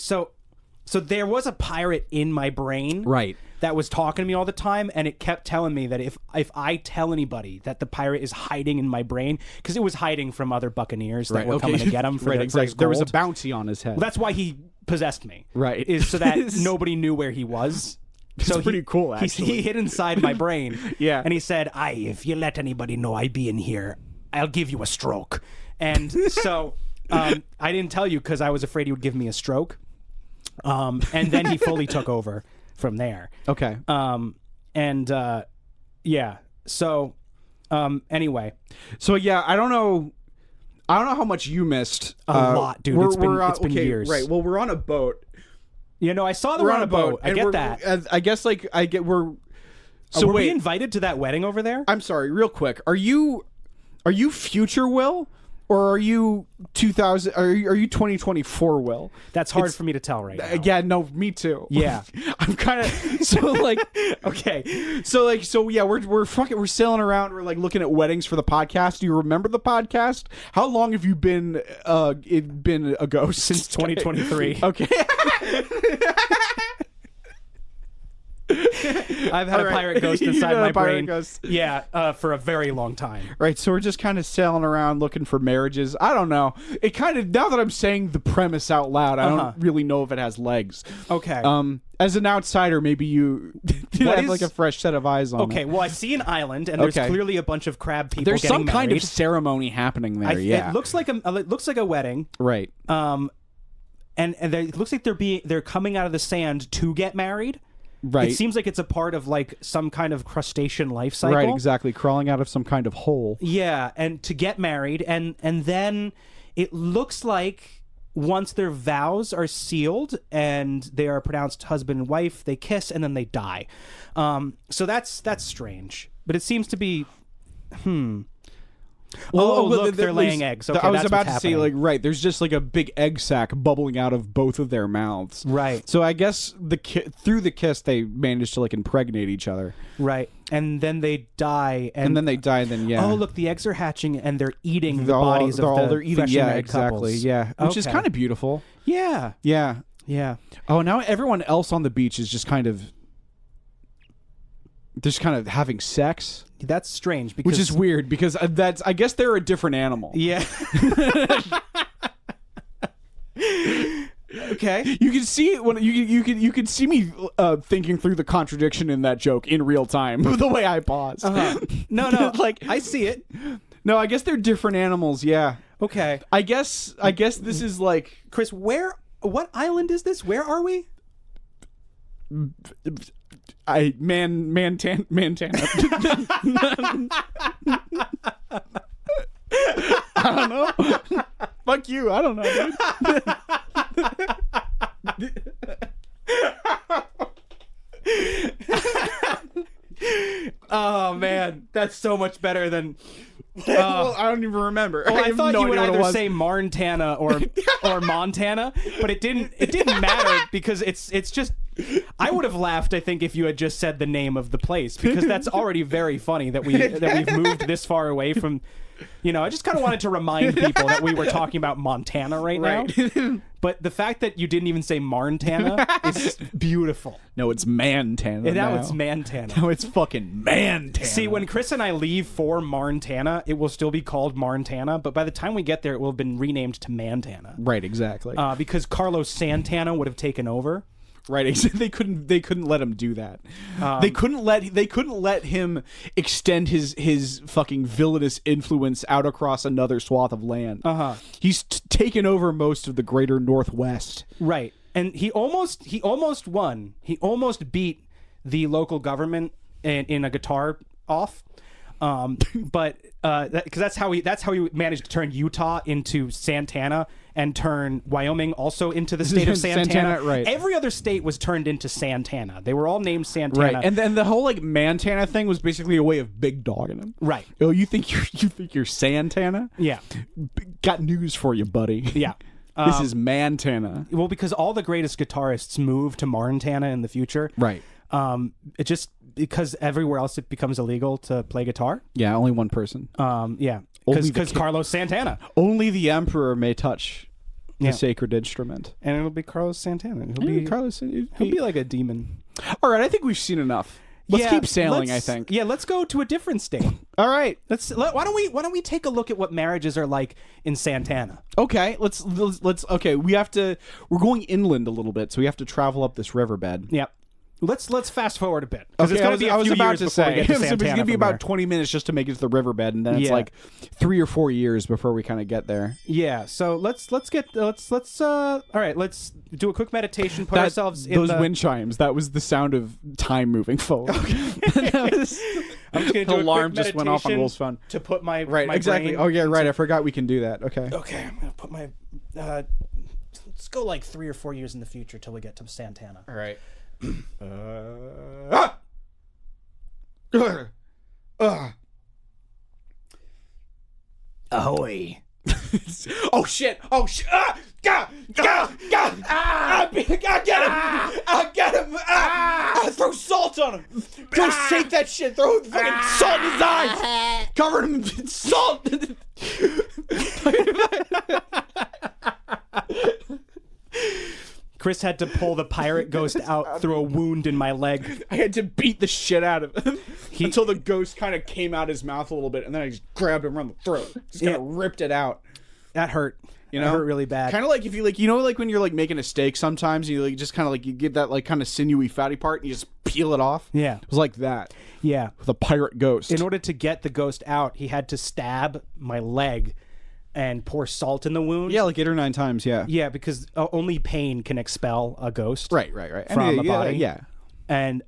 there was a pirate in my brain. Right. That was talking to me all the time, and it kept telling me that if I tell anybody that the pirate is hiding in my brain, because it was hiding from other buccaneers that were coming to get him for his gold. There was a bounty on his head. Well, that's why he possessed me. Right. Is so that nobody knew where he was. So pretty cool, actually. He hid inside my brain. Yeah. And he said, if you let anybody know I be in here, I'll give you a stroke. And so I didn't tell you because I was afraid he would give me a stroke. And then he fully took over from there. Okay. Yeah. So anyway. So yeah, I don't know how much you missed. A lot, dude. It's been years. Right. Well, we're on a boat. You know, I saw that we're on a boat. I get that. I guess we're. So were we invited to that wedding over there? I'm sorry, real quick. Are you future Will, or are you 2000? Are you 2024 Will? That's hard for me to tell right now. Yeah, no, me too. Yeah, I'm kind of so like okay. So yeah, we're sailing around. We're like looking at weddings for the podcast. Do you remember the podcast? How long have you been a ghost? Since 2023. Okay. I've had a pirate ghost inside my brain. Yeah, for a very long time. Right, so we're just kind of sailing around looking for marriages. I don't know. It kind of, now that I'm saying the premise out loud, I don't really know if it has legs. Okay. As an outsider, maybe you have like a fresh set of eyes on it. Okay, well, I see an island, and there's clearly a bunch of crab people There's getting some married. kind of ceremony happening there, It looks like a wedding. Right. And it looks like they're coming out of the sand to get married. Right. It seems like it's a part of like some kind of crustacean life cycle. Right, exactly. Crawling out of some kind of hole. Yeah, and to get married, and then it looks like once their vows are sealed and they are pronounced husband and wife, they kiss and then they die. So that's strange. But it seems to be Well, look, they're laying eggs. Okay, I was that's about what's to say, happening. like, right, there's just like a big egg sac bubbling out of both of their mouths. Right. So I guess through the kiss, they managed to like impregnate each other. Right. And then they die. And then they die, and then, yeah. Oh, look, the eggs are hatching, and they're eating the bodies of the they're eating, fresh yeah, married exactly, couples. yeah. Which is kind of beautiful. Yeah. Yeah. Yeah. Oh, now everyone else on the beach is just kind of having sex. That's strange because Which is weird because I guess they're a different animal. Yeah. Okay. You can see it when you can see me thinking through the contradiction in that joke in real time the way I pause. No, like I see it. No, I guess they're different animals. Yeah. Okay. I guess this is like Chris. What island is this? Where are we? Montana. I don't know. Fuck you. I don't know, dude. Oh man, that's so much better than. Well, I don't even remember. Oh, I thought no you would idea what it either was. say Marntana or Montana, but it didn't matter because it's just. I would have laughed, I think, if you had just said the name of the place because that's already very funny that we've moved this far away from. You know, I just kind of wanted to remind people that we were talking about Montana right now. But the fact that you didn't even say Marntana is beautiful. No, it's Mantana. And now it's Mantana. No, it's fucking Mantana. See, when Chris and I leave for Marntana, it will still be called Marntana, but by the time we get there, it will have been renamed to Mantana. Right, exactly. Because Carlos Santana would have taken over. Right, they couldn't let him do that. They couldn't let him extend his fucking villainous influence out across another swath of land. He's taken over most of the greater Northwest. Right, and he almost won. He almost beat the local government in a guitar off. But because that's how he managed to turn Utah into Santana and turn Wyoming also into the state of Santana. Right. Every other state was turned into Santana. They were all named Santana. Right. And then the whole like Mantana thing was basically a way of big dogging him. Right. Oh, you think you're Santana? Yeah. Got news for you, buddy. Yeah. This is Mantana. Well, because all the greatest guitarists move to Montana in the future. Right. It just because everywhere else it becomes illegal to play guitar. Yeah, only one person. Yeah. Because Carlos Santana. Only the emperor may touch the sacred instrument. And it'll be Carlos Santana. He'll be like a demon. All right, I think we've seen enough. Let's keep sailing, I think. Yeah, let's go to a different state. All right. Why don't we take a look at what marriages are like in Santana? Okay, let's okay, we're going inland a little bit, so we have to travel up this riverbed. Yep. Let's fast forward a bit. Because Okay, it's going to be a few years before we get to so Santana. it's gonna be from about there. 20 minutes just to make it to the riverbed, and then it's Yeah. like 3 or 4 years before we kind of get there. Yeah. So let's all right. Let's do a quick meditation. Put ourselves in those the wind chimes. That was the sound of time moving forward. That was, I'm just going to do alarm a quick just went off on meditation Will's phone. to put my Right, my exactly. brain Oh yeah, right. into- I forgot we can do that. Okay. Okay, I'm going to put my. Let's go like 3 or 4 years in the future till we get to Santana. All right. Ahoy! Oh shit! Oh shit! Ah! Get him! I get him! Throw salt on him! Shake that shit! Throw fucking salt in his eyes! Cover him in salt! Chris had to pull the pirate ghost out through a wound in my leg. I had to beat the shit out of him until the ghost kind of came out his mouth a little bit, and then I just grabbed him around the throat. Just kind of ripped it out. That hurt. You know, That hurt really bad. Kind of like if you like when you're like making a steak. Sometimes you like just kind of like you get that like kind of sinewy fatty part and you just peel it off. Yeah. It was like that Yeah. with a pirate ghost. In order to get the ghost out, he had to stab my leg and pour salt in the wound. Yeah, like 8 or 9 times. Yeah. Yeah, because only pain can expel a ghost. Right. From a body. Yeah. And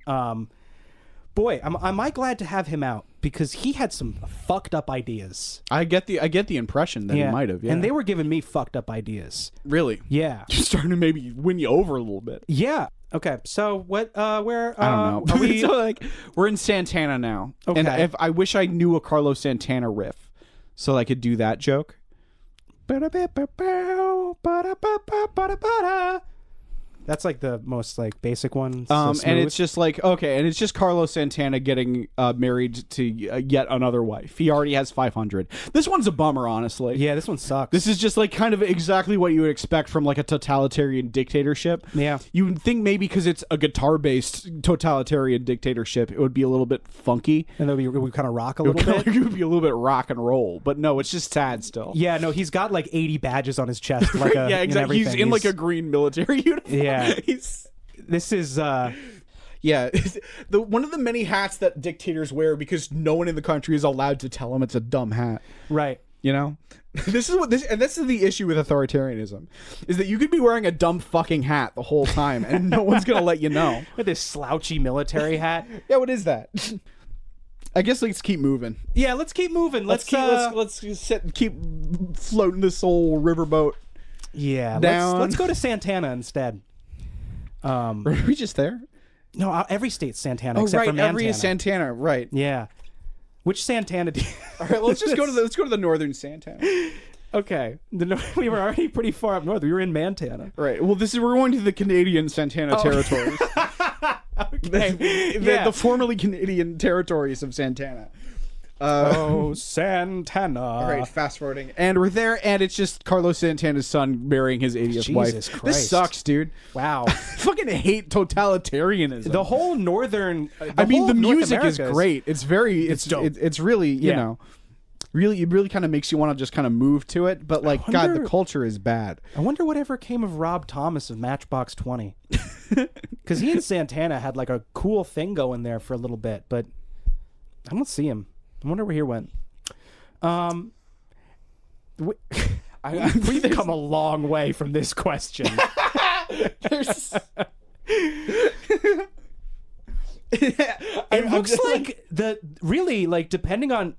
boy, am I glad to have him out because he had some fucked up ideas. I get the impression that he might have. Yeah. And they were giving me fucked up ideas. really. Yeah. Starting to maybe win you over a little bit. Yeah. Okay. So what? Where? I don't know. Are we? So like we're in Santana now. Okay. And if I wish I knew a Carlos Santana riff, so I could do that joke. That's like the most like basic one. And it's just like and it's just Carlos Santana getting married to yet another wife. He already has 500. This one's a bummer, honestly. yeah, this one sucks. This is just like kind of exactly what you would expect from like a totalitarian dictatorship. Yeah. You would think maybe because it's a guitar-based totalitarian dictatorship, it would be a little bit funky. and then we kind of rock a It would, little bit. it would be a little bit rock and roll, but no, it's just sad still. Yeah, no, he's got like 80 badges on his chest, like Yeah, exactly. He's in like a green military uniform. Yeah. He's This is yeah, one of the many hats that dictators wear because no one in the country is allowed to tell them it's a dumb hat. right. You know, this is the issue with authoritarianism, is that you could be wearing a dumb fucking hat the whole time and no one's gonna let you know. With this slouchy military hat. Yeah, what is that? I guess let's keep moving. Yeah, let's keep moving. Let's Keep floating this old riverboat. yeah, down. let's go to Santana instead. Are we just there? No, every state's Santana except for Montana. Every is Santana, right? Yeah. Which Santana do you... All right, let's just go to the northern Santana. Okay. We were already pretty far up north. We were in Montana. Right. Well, we're going to the Canadian Santana territories. Okay. The formerly Canadian territories of Santana. Santana. All right, fast forwarding. And we're there, and it's just Carlos Santana's son marrying his 80th wife. Jesus Christ. This sucks, dude. Wow. I fucking hate totalitarianism. The whole northern... I mean, whole the of North music is America great. It's very... It's dope. It's really, you Yeah. know... Really, it really kind of makes you want to just kind of move to it. But, like, God, wonder- the culture is bad. I wonder whatever came of Rob Thomas of Matchbox 20. Because he and Santana had like a cool thing going there for a little bit, but I don't see him. I wonder where he went. We've come a long way from this question. There's... It looks like depending on...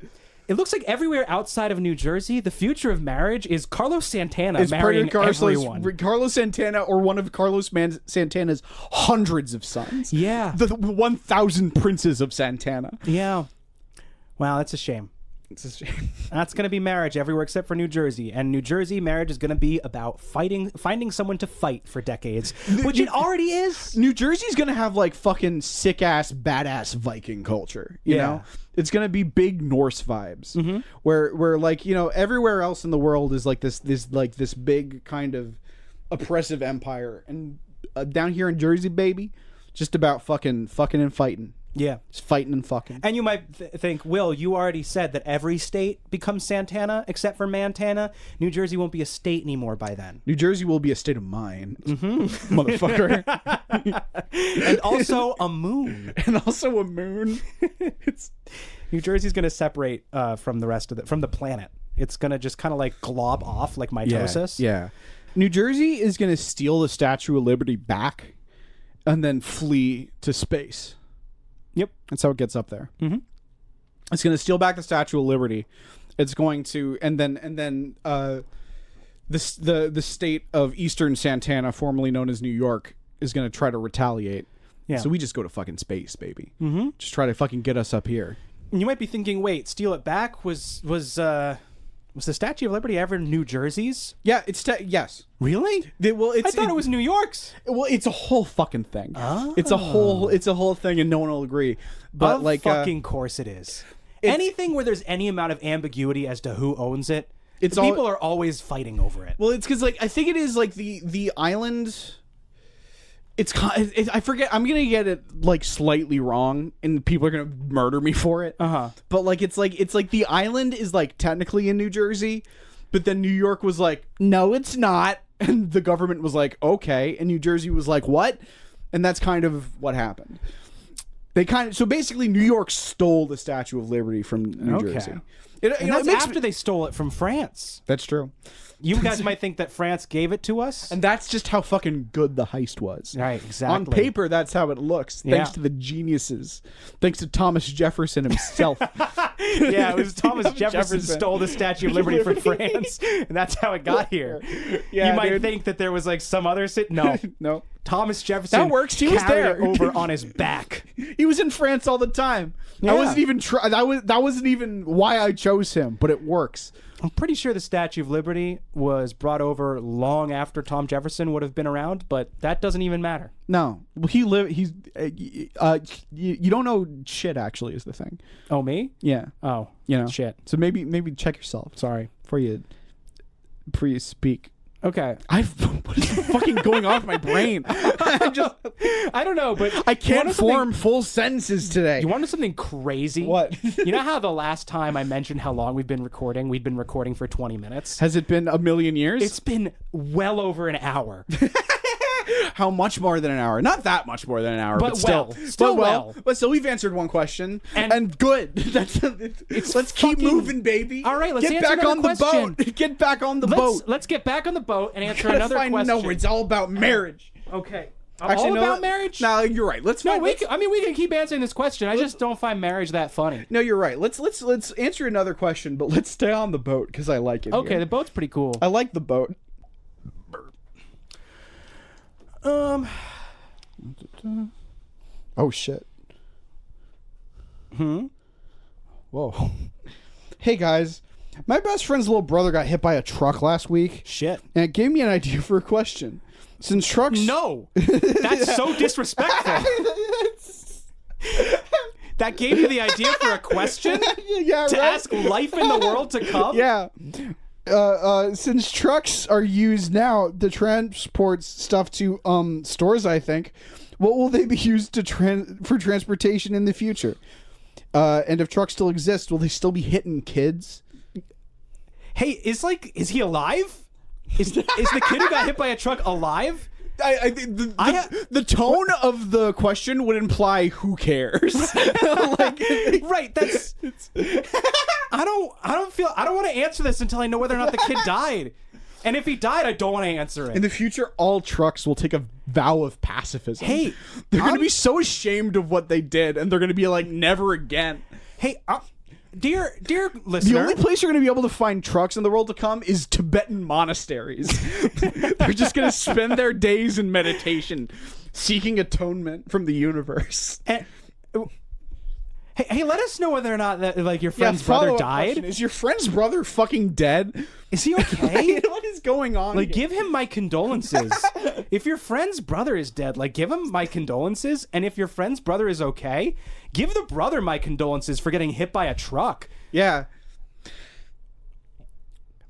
It looks like everywhere outside of New Jersey, the future of marriage is Carlos Santana marrying everyone. Carlos Santana or one of Santana's hundreds of sons. Yeah. The 1,000 princes of Santana. Yeah. Wow, that's a shame. It's a shame. That's going to be marriage everywhere except for New Jersey. And New Jersey marriage is going to be about finding someone to fight for decades, which it already is. New Jersey's going to have like fucking sick ass, badass Viking culture. You know? It's going to be big Norse vibes where like, you know, everywhere else in the world is like this big kind of oppressive empire. And down here in Jersey, baby, just about fucking and fighting. Yeah. Just fighting and fucking. And you might think, Will, you already said that every state becomes Santana except for Montana. New Jersey won't be a state anymore by then. New Jersey will be a state of mind, motherfucker. And also a moon. And also a moon. New Jersey's going to separate from the rest of from the planet. It's going to just kind of like glob off like mitosis. Yeah. New Jersey is going to steal the Statue of Liberty back and then flee to space. Yep. That's how it gets up there. Mm-hmm. It's going to steal back the Statue of Liberty. It's going to, and then the state of Eastern Santana, formerly known as New York, is going to try to retaliate. Yeah. So we just go to fucking space, baby. Mm-hmm. Just try to fucking get us up here. You might be thinking, wait, steal it back? Was the Statue of Liberty ever New Jersey's? Yeah, yes. Really? I thought it was New York's. Well, it's a whole fucking thing. Oh. It's a whole thing, and no one will agree. But of fucking course it is. Anything where there's any amount of ambiguity as to who owns it, people are always fighting over it. Well, it's because I think it is the island. I forget. I'm gonna get it slightly wrong, and people are gonna murder me for it. But it's like the island is technically in New Jersey, but then New York was like, no, it's not, and the government was like, okay, and New Jersey was like, what? And that's kind of what happened. So basically, New York stole the Statue of Liberty from New Jersey. That's after they stole it from France. That's true. You guys might think that France gave it to us. And that's just how fucking good the heist was. Right, exactly. On paper, that's how it looks. Thanks to the geniuses. Thanks to Thomas Jefferson himself. Yeah, it was Thomas Jefferson stole the Statue of Liberty from France. And that's how it got here. Yeah, you might think that there was some other city. No. No. Thomas Jefferson that works. He was there it over on his back. He was in France all the time. Yeah. I wasn't even that wasn't even why I chose him, but it works. I'm pretty sure the Statue of Liberty was brought over long after Tom Jefferson would have been around, but that doesn't even matter. No. Well, you don't know shit actually is the thing. Oh, me? Yeah. Oh, shit. So maybe check yourself. Sorry. Before you speak. Okay. What is fucking going on with my brain? I don't know, but I can't form full sentences today. You want to know something crazy? What? You know how the last time I mentioned how long we'd been recording for 20 minutes? Has it been a million years? It's been well over an hour. How much more than an hour? Not that much more than an hour, but still. But still, we've answered one question, and good. Let's keep moving, baby. All right, let's get answer back on question. the boat. Get back on the boat. Let's get back on the boat and answer another question. No, it's all about marriage. Okay. Actually, all about marriage? No, you're right. We can keep answering this question. I just don't find marriage that funny. No, you're right. Let's answer another question, but let's stay on the boat because I like it. Okay, here. The boat's pretty cool. I like the boat. Oh shit. Whoa. Hey guys, my best friend's little brother got hit by a truck last week. Shit. And it gave me an idea for a question. Since trucks... No! That's so disrespectful. That gave you the idea for a question? Yeah, to ask life in the world to come? Yeah. Since trucks are used now to transport stuff to stores, I think, what will they be used for transportation in the future? And if trucks still exist, will they still be hitting kids? Hey, is he alive? Is the kid who got hit by a truck alive? The tone of the question would imply who cares. Right, that's I don't want to answer this until I know whether or not the kid died. And if he died, I don't want to answer it. In the future, all trucks will take a vow of pacifism. Hey, they're going to be so ashamed of what they did, and they're going to be like, never again. Hey, dear listener, the only place you're going to be able to find trucks in the world to come is Tibetan monasteries. They're just going to spend their days in meditation, seeking atonement from the universe. Hey, let us know whether or not that your friend's brother died. Question. Is your friend's brother fucking dead? Is he okay? What is going on? Give him my condolences. If your friend's brother is dead, give him my condolences. And if your friend's brother is okay, give the brother my condolences for getting hit by a truck. Yeah.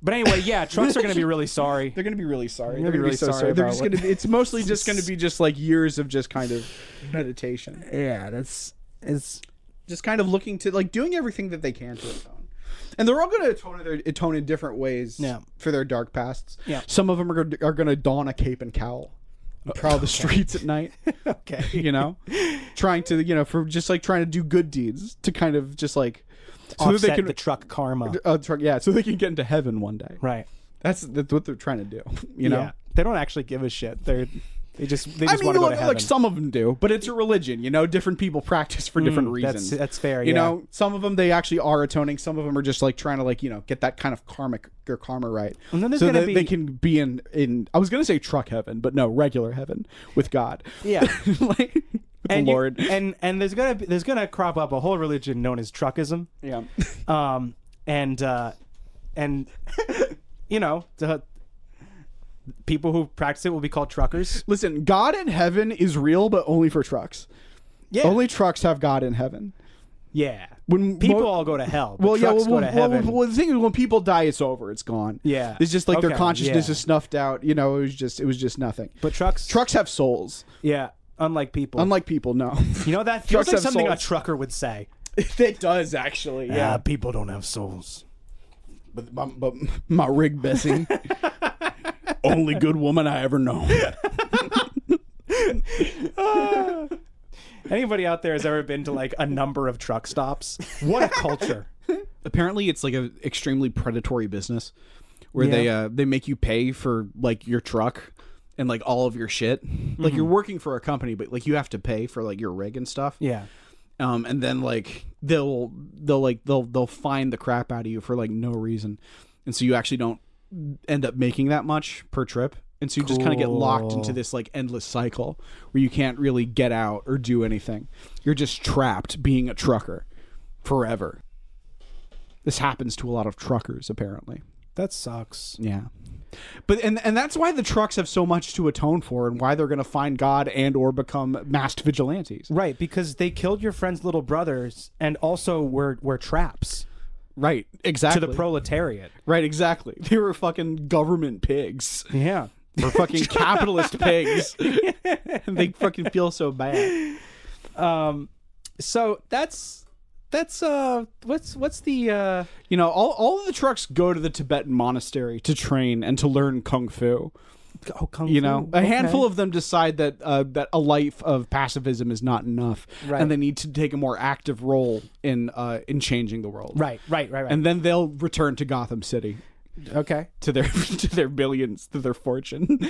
But anyway, yeah, trucks are going to be really sorry. They're going to be really sorry. They're going to be really sorry. They're just going to be. It's mostly just going to be just years of just kind of meditation. Yeah, that's. Is just kind of looking to like doing everything that they can to atone. And they're all going to atone in different ways for their dark pasts. Yeah. Some of them are going to don a cape and cowl, and prowl the streets at night. Okay. You know, trying to for just like trying to do good deeds to kind of just like so that they can the truck karma. So they can get into heaven one day. Right. That's what they're trying to do. You know, they don't actually give a shit. They just want to go to heaven. Like some of them do, but it's a religion. You know, different people practice for different reasons. That's fair. You know, some of them they actually are atoning. Some of them are just like trying to get that kind of karma right. And then so that they can be in. I was gonna say truck heaven, but no, regular heaven with God. Yeah, with the Lord. And there's gonna crop up a whole religion known as truckism. Yeah. And the people who practice it will be called truckers. Listen, God in heaven is real, but only for trucks. Yeah. Only trucks have God in heaven. Yeah. When people all go to hell. But trucks go to heaven. Well, the thing is, when people die, it's over. It's gone. Yeah. It's just like their consciousness is snuffed out. You know, it was just nothing. But trucks have souls. Yeah. Unlike people, no. You know, that feels like something a trucker would say. It does, actually. Yeah. People don't have souls. But my rig Bessie. Only good woman I ever known. Anybody out there has ever been to like a number of truck stops? What a culture. Apparently it's like an extremely predatory business where they make you pay for like your truck and like all of your shit. Like you're working for a company, but like you have to pay for like your rig and stuff. Yeah. And then like they'll find the crap out of you for like no reason. And so you actually don't end up making that much per trip. And so you just kind of get locked into this like endless cycle where you can't really get out or do anything. You're just trapped being a trucker forever. This happens to a lot of truckers, apparently. That sucks. Yeah. But and that's why the trucks have so much to atone for and why they're going to find God and or become masked vigilantes. Right, because they killed your friend's little brothers and also were traps. Right, exactly. To the proletariat. Right, exactly. They were fucking government pigs. Yeah. Or fucking capitalist pigs. And they fucking feel so bad. So that's what's the all of the trucks go to the Tibetan monastery to train and to learn kung fu. Oh, kung fu. A handful of them decide that that a life of pacifism is not enough, right. And they need to take a more active role in changing the world. Right. And then they'll return to Gotham City. Okay. To their billions, to their fortune.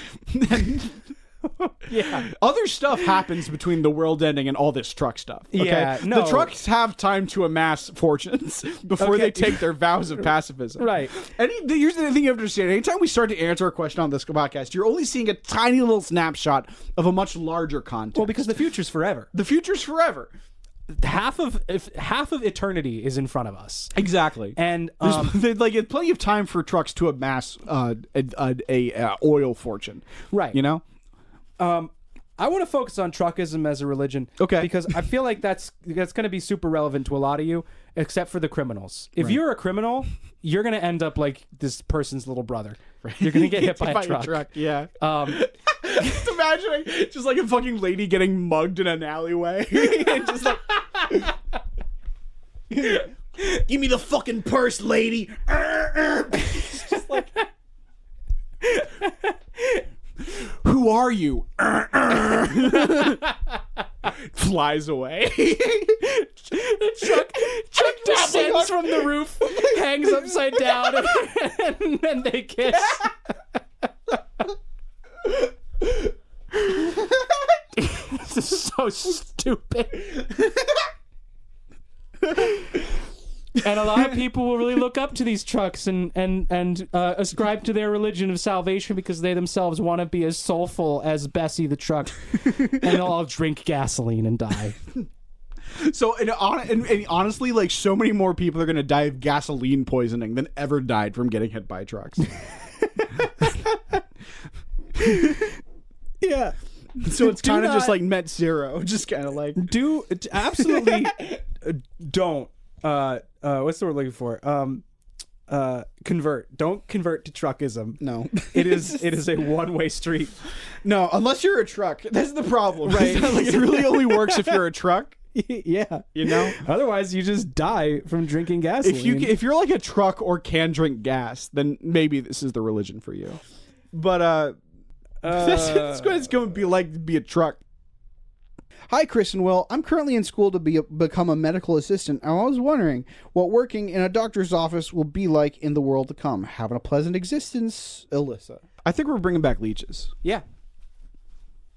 Yeah. Other stuff happens between the world ending and all this truck stuff. Okay? Yeah. No. The trucks have time to amass fortunes before they take their vows of pacifism. Right. Here's the thing you have to understand. Anytime we start to answer a question on this podcast, you're only seeing a tiny little snapshot of a much larger context. Well, because the future's forever. The future's forever. Half of eternity is in front of us. Exactly. And there's plenty of time for trucks to amass a oil fortune. Right. You know? I want to focus on truckism as a religion. Okay. Because I feel like that's going to be super relevant to a lot of you, except for the criminals. If you're a criminal, you're going to end up like this person's little brother. Right. You're going to get hit by a truck. Yeah. Just imagining just like a fucking lady getting mugged in an alleyway. And just like, give me the fucking purse, lady. It's just like, who are you? Flies away. Truck descends from the roof, hangs upside down, and then they kiss. This is so stupid. And a lot of people will really look up to these trucks and ascribe to their religion of salvation because they themselves want to be as soulful as Bessie the truck. And they'll all drink gasoline and die. So, and honestly, like, so many more people are going to die of gasoline poisoning than ever died from getting hit by trucks. Yeah. So it's kind of just like net zero. Just kind of like... Absolutely don't. What's the word looking for? Convert. Don't convert to truckism. No. It is a one-way street. No, unless you're a truck. That's the problem, right? Like, it really only works if you're a truck. Yeah. You know? Otherwise, you just die from drinking gasoline. If you're like a truck or can drink gas, then maybe this is the religion for you. But that's what it's going to be like to be a truck. Hi, Chris and Will. I'm currently in school to become a medical assistant. I was wondering what working in a doctor's office will be like in the world to come. Having a pleasant existence, Alyssa. I think we're bringing back leeches. Yeah.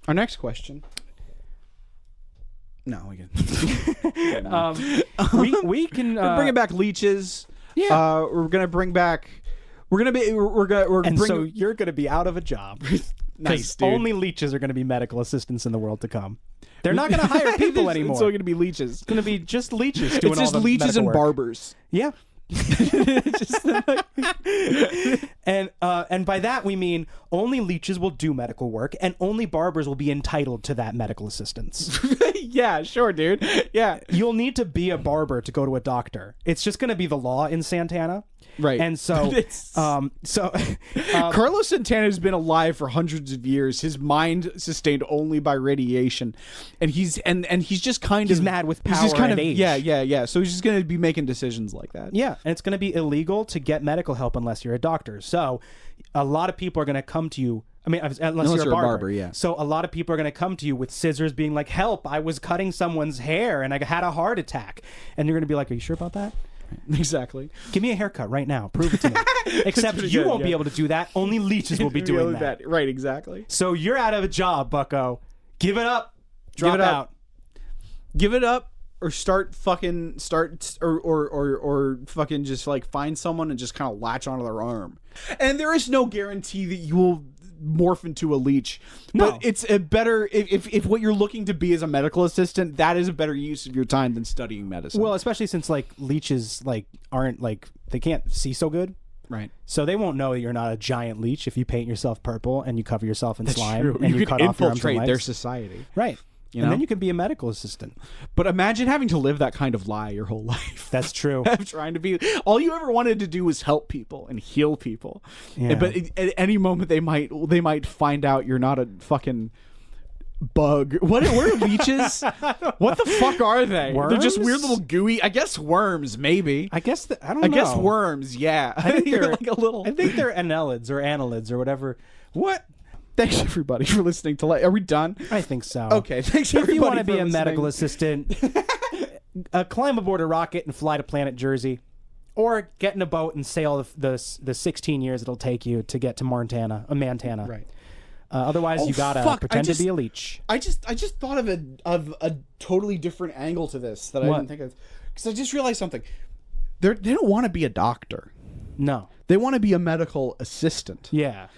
Our next question. No, we can. We can We're bringing back leeches. Yeah. We're gonna bring back. So you're gonna be out of a job. Nice, dude. Only leeches are gonna be medical assistants in the world to come. They're not gonna hire people anymore. It's only gonna be leeches. It's gonna be just leeches doing It's just all the leeches medical and work. barbers. Yeah. And by that we mean only leeches will do medical work, and only barbers will be entitled to that medical assistance. Yeah, sure, dude. Yeah. You'll need to be a barber to go to a doctor. It's just going to be the law in Santana. Right. And so, Carlos Santana has been alive for hundreds of years. His mind sustained only by radiation, and he's just kind he's of mad with he's power just kind and of age. Yeah. So he's just going to be making decisions like that. Yeah, and it's going to be illegal to get medical help unless you're a doctor. So a lot of people are going to come to you. I mean, unless you're a barber. Yeah. So a lot of people are going to come to you with scissors being like, help, I was cutting someone's hair and I had a heart attack. And you're going to be like, are you sure about that? Exactly. Give me a haircut right now. Prove it to me. Except you won't be able to do that. Only leeches will be doing that. Right, exactly. So you're out of a job, bucko. Give it up. Drop out. Give it up. Or start fucking just like find someone and just kind of latch onto their arm. And there is no guarantee that you will morph into a leech. No. But it's a better if what you're looking to be as a medical assistant, that is a better use of your time than studying medicine. Well, especially since like leeches like aren't like they can't see so good. Right. So they won't know that you're not a giant leech if you paint yourself purple and you cover yourself in slime True. and you can cut off your arms and infiltrate their legs. society. Right. You And know? then you can be a medical assistant. But imagine having to live that kind of lie your whole life. That's true. Trying to be all you ever wanted to do was help people and heal people. Yeah. But at any moment they might find out you're not a fucking bug. What are leeches? What the fuck are they? Worms? They're just weird little gooey. I guess worms, maybe. I guess I don't know. I guess worms. Yeah. I think They're they're like a little. I think they're annelids or annelids or whatever. What? Thanks everybody for listening to. Are we done? I think so. Okay. Thanks If everybody. you want to for be a listening. medical assistant, climb aboard a rocket and fly to planet Jersey, or get in a boat and sail the 16 years it'll take you to get to Montana. Right. Otherwise, you gotta pretend to be a leech. I just thought of a totally different angle to this that I didn't think of, because I just realized something. They don't want to be a doctor. No. They want to be a medical assistant. Yeah.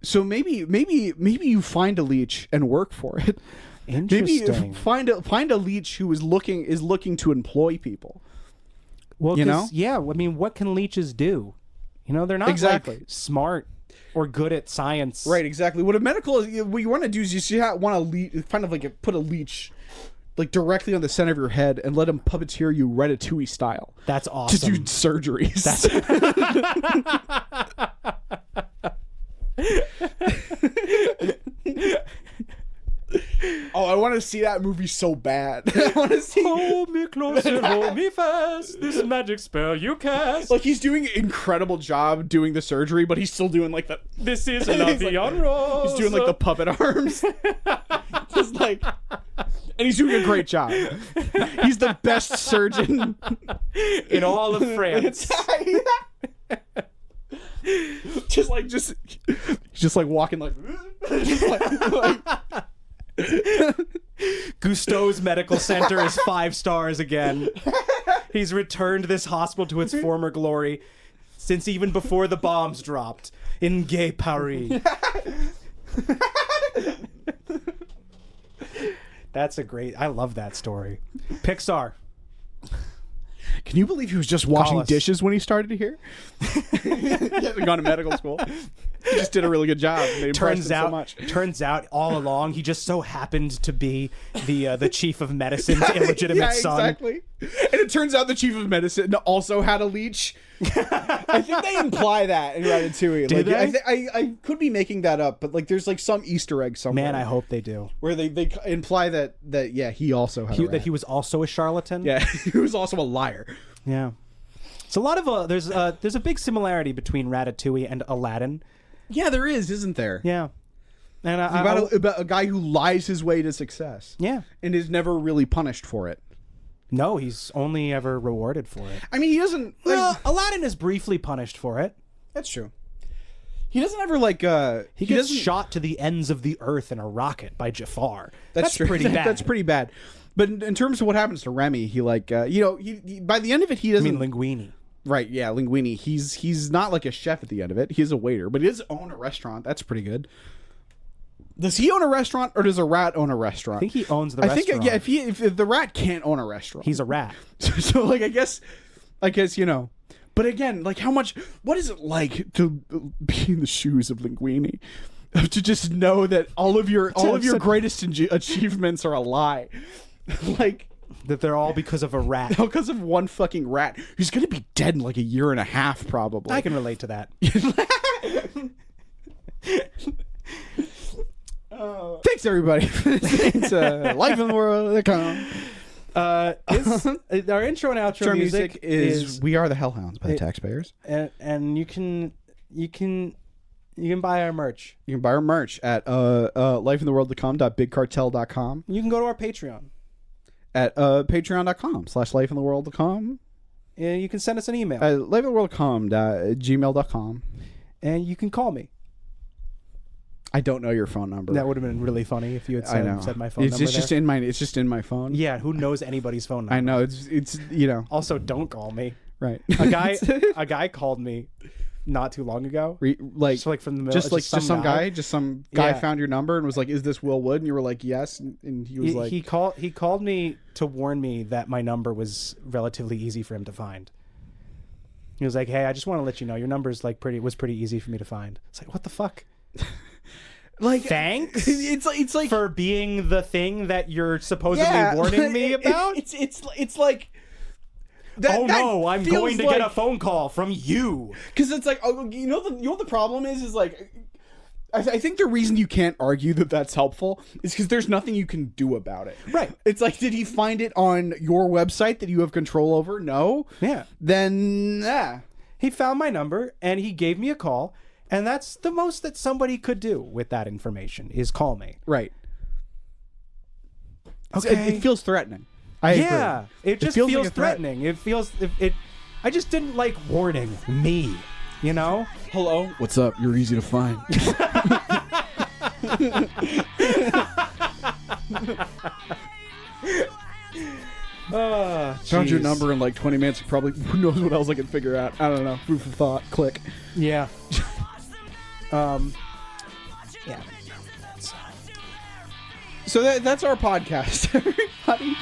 So maybe you find a leech and work for it. Maybe Interesting. find a leech who is looking to employ people. Well, you know? yeah. I mean, what can leeches do? You know, they're not Exactly. like smart or good at science. Right, exactly. What you want to do is put a leech like directly on the center of your head and let him puppeteer you Ratatouille style. That's awesome. To do surgeries. Oh, I want to see that movie so bad. I want to see. Hold me close and hold me fast. This magic spell you cast. Like, he's doing an incredible job doing the surgery, but he's still doing like the. This is an He's avion rose. He's doing like the puppet arms. Just like. And he's doing a great job. He's the best surgeon in all of France. just like walking like. Cousteau's medical center is 5 stars again. He's returned this hospital to its former glory since even before the bombs dropped in Gay Paris. That's a great. I love that story. Pixar. Can you believe he was just washing us. dishes when he started here? He hasn't gone to medical school. He just did a really good job. They impressed him so much. Turns out all along he just so happened to be the chief of medicine's illegitimate son. Exactly. And it turns out the chief of medicine also had a leech I think they imply that in Ratatouille. Do like, they? I could be making that up, but like there's like some Easter egg somewhere. Man, I hope they do. Where they imply that yeah, he also had a rat. That he was also a charlatan. Yeah, he was also a liar. Yeah. It's a lot of there's a big similarity between Ratatouille and Aladdin. Yeah, there is, isn't there? Yeah. And About a guy who lies his way to success. Yeah. And is never really punished for it. No, he's only ever rewarded for it. I mean, he doesn't. Well, Aladdin is briefly punished for it. That's true. He doesn't ever like. He gets shot to the ends of the earth in a rocket by Jafar. That's true. pretty bad. That's pretty bad. But in terms of what happens to Remy, he like he by the end of it he doesn't. I mean, Linguini. Right? Yeah, Linguini. He's not like a chef at the end of it. He's a waiter, but he does own a restaurant. That's pretty good. Does he own a restaurant, or does a rat own a restaurant? I think he owns the restaurant. I think if the rat can't own a restaurant, he's a rat. So like I guess But again, like what is it like to be in the shoes of Linguini? To just know that all of your greatest achievements are a lie. Like that they're all because of a rat. Because of one fucking rat who's going to be dead in like a year and a half probably. I can relate to that. Thanks everybody for listening to lifeintheworldtocome. Our intro and outro music is We Are the Hellhounds by the Taxpayers. And you can buy our merch. You can buy our merch at lifeintheworldtocome.bigcartel.com. You can go to our Patreon at patreon.com/lifeintheworldtocome. And you can send us an email at lifeintheworldtocome@gmail.com. And you can call me. I don't know your phone number. That would have been really funny if you had said my phone number. It's just in my phone. Yeah, who knows anybody's phone number? I know it's Also, don't call me. Right. A guy called me not too long ago. Just like from the middle. Just some guy found your number and was like, "Is this Will Wood?" And you were like, "Yes." And he was like, he called me to warn me that my number was relatively easy for him to find. He was like, "Hey, I just want to let you know your number's was pretty easy for me to find." It's like, what the fuck? Like, thanks. It's like for being the thing that you're supposably warning me about. It's like. I'm going to get a phone call from you. Because it's like, you know what the problem is like, I think the reason you can't argue that that's helpful is because there's nothing you can do about it. Right. It's like, did he find it on your website that you have control over? No. Yeah. Then, yeah. He found my number and he gave me a call. And that's the most that somebody could do with that information is call me. Right. Okay. It feels threatening. I agree. It just feels like threatening. It feels I just didn't like warning me, you know? Hello. What's up? You're easy to find. Found your number in like 20 minutes. Probably who knows what else I can figure out. I don't know. Food for thought. Click. Yeah. Yeah. So that's our podcast, everybody.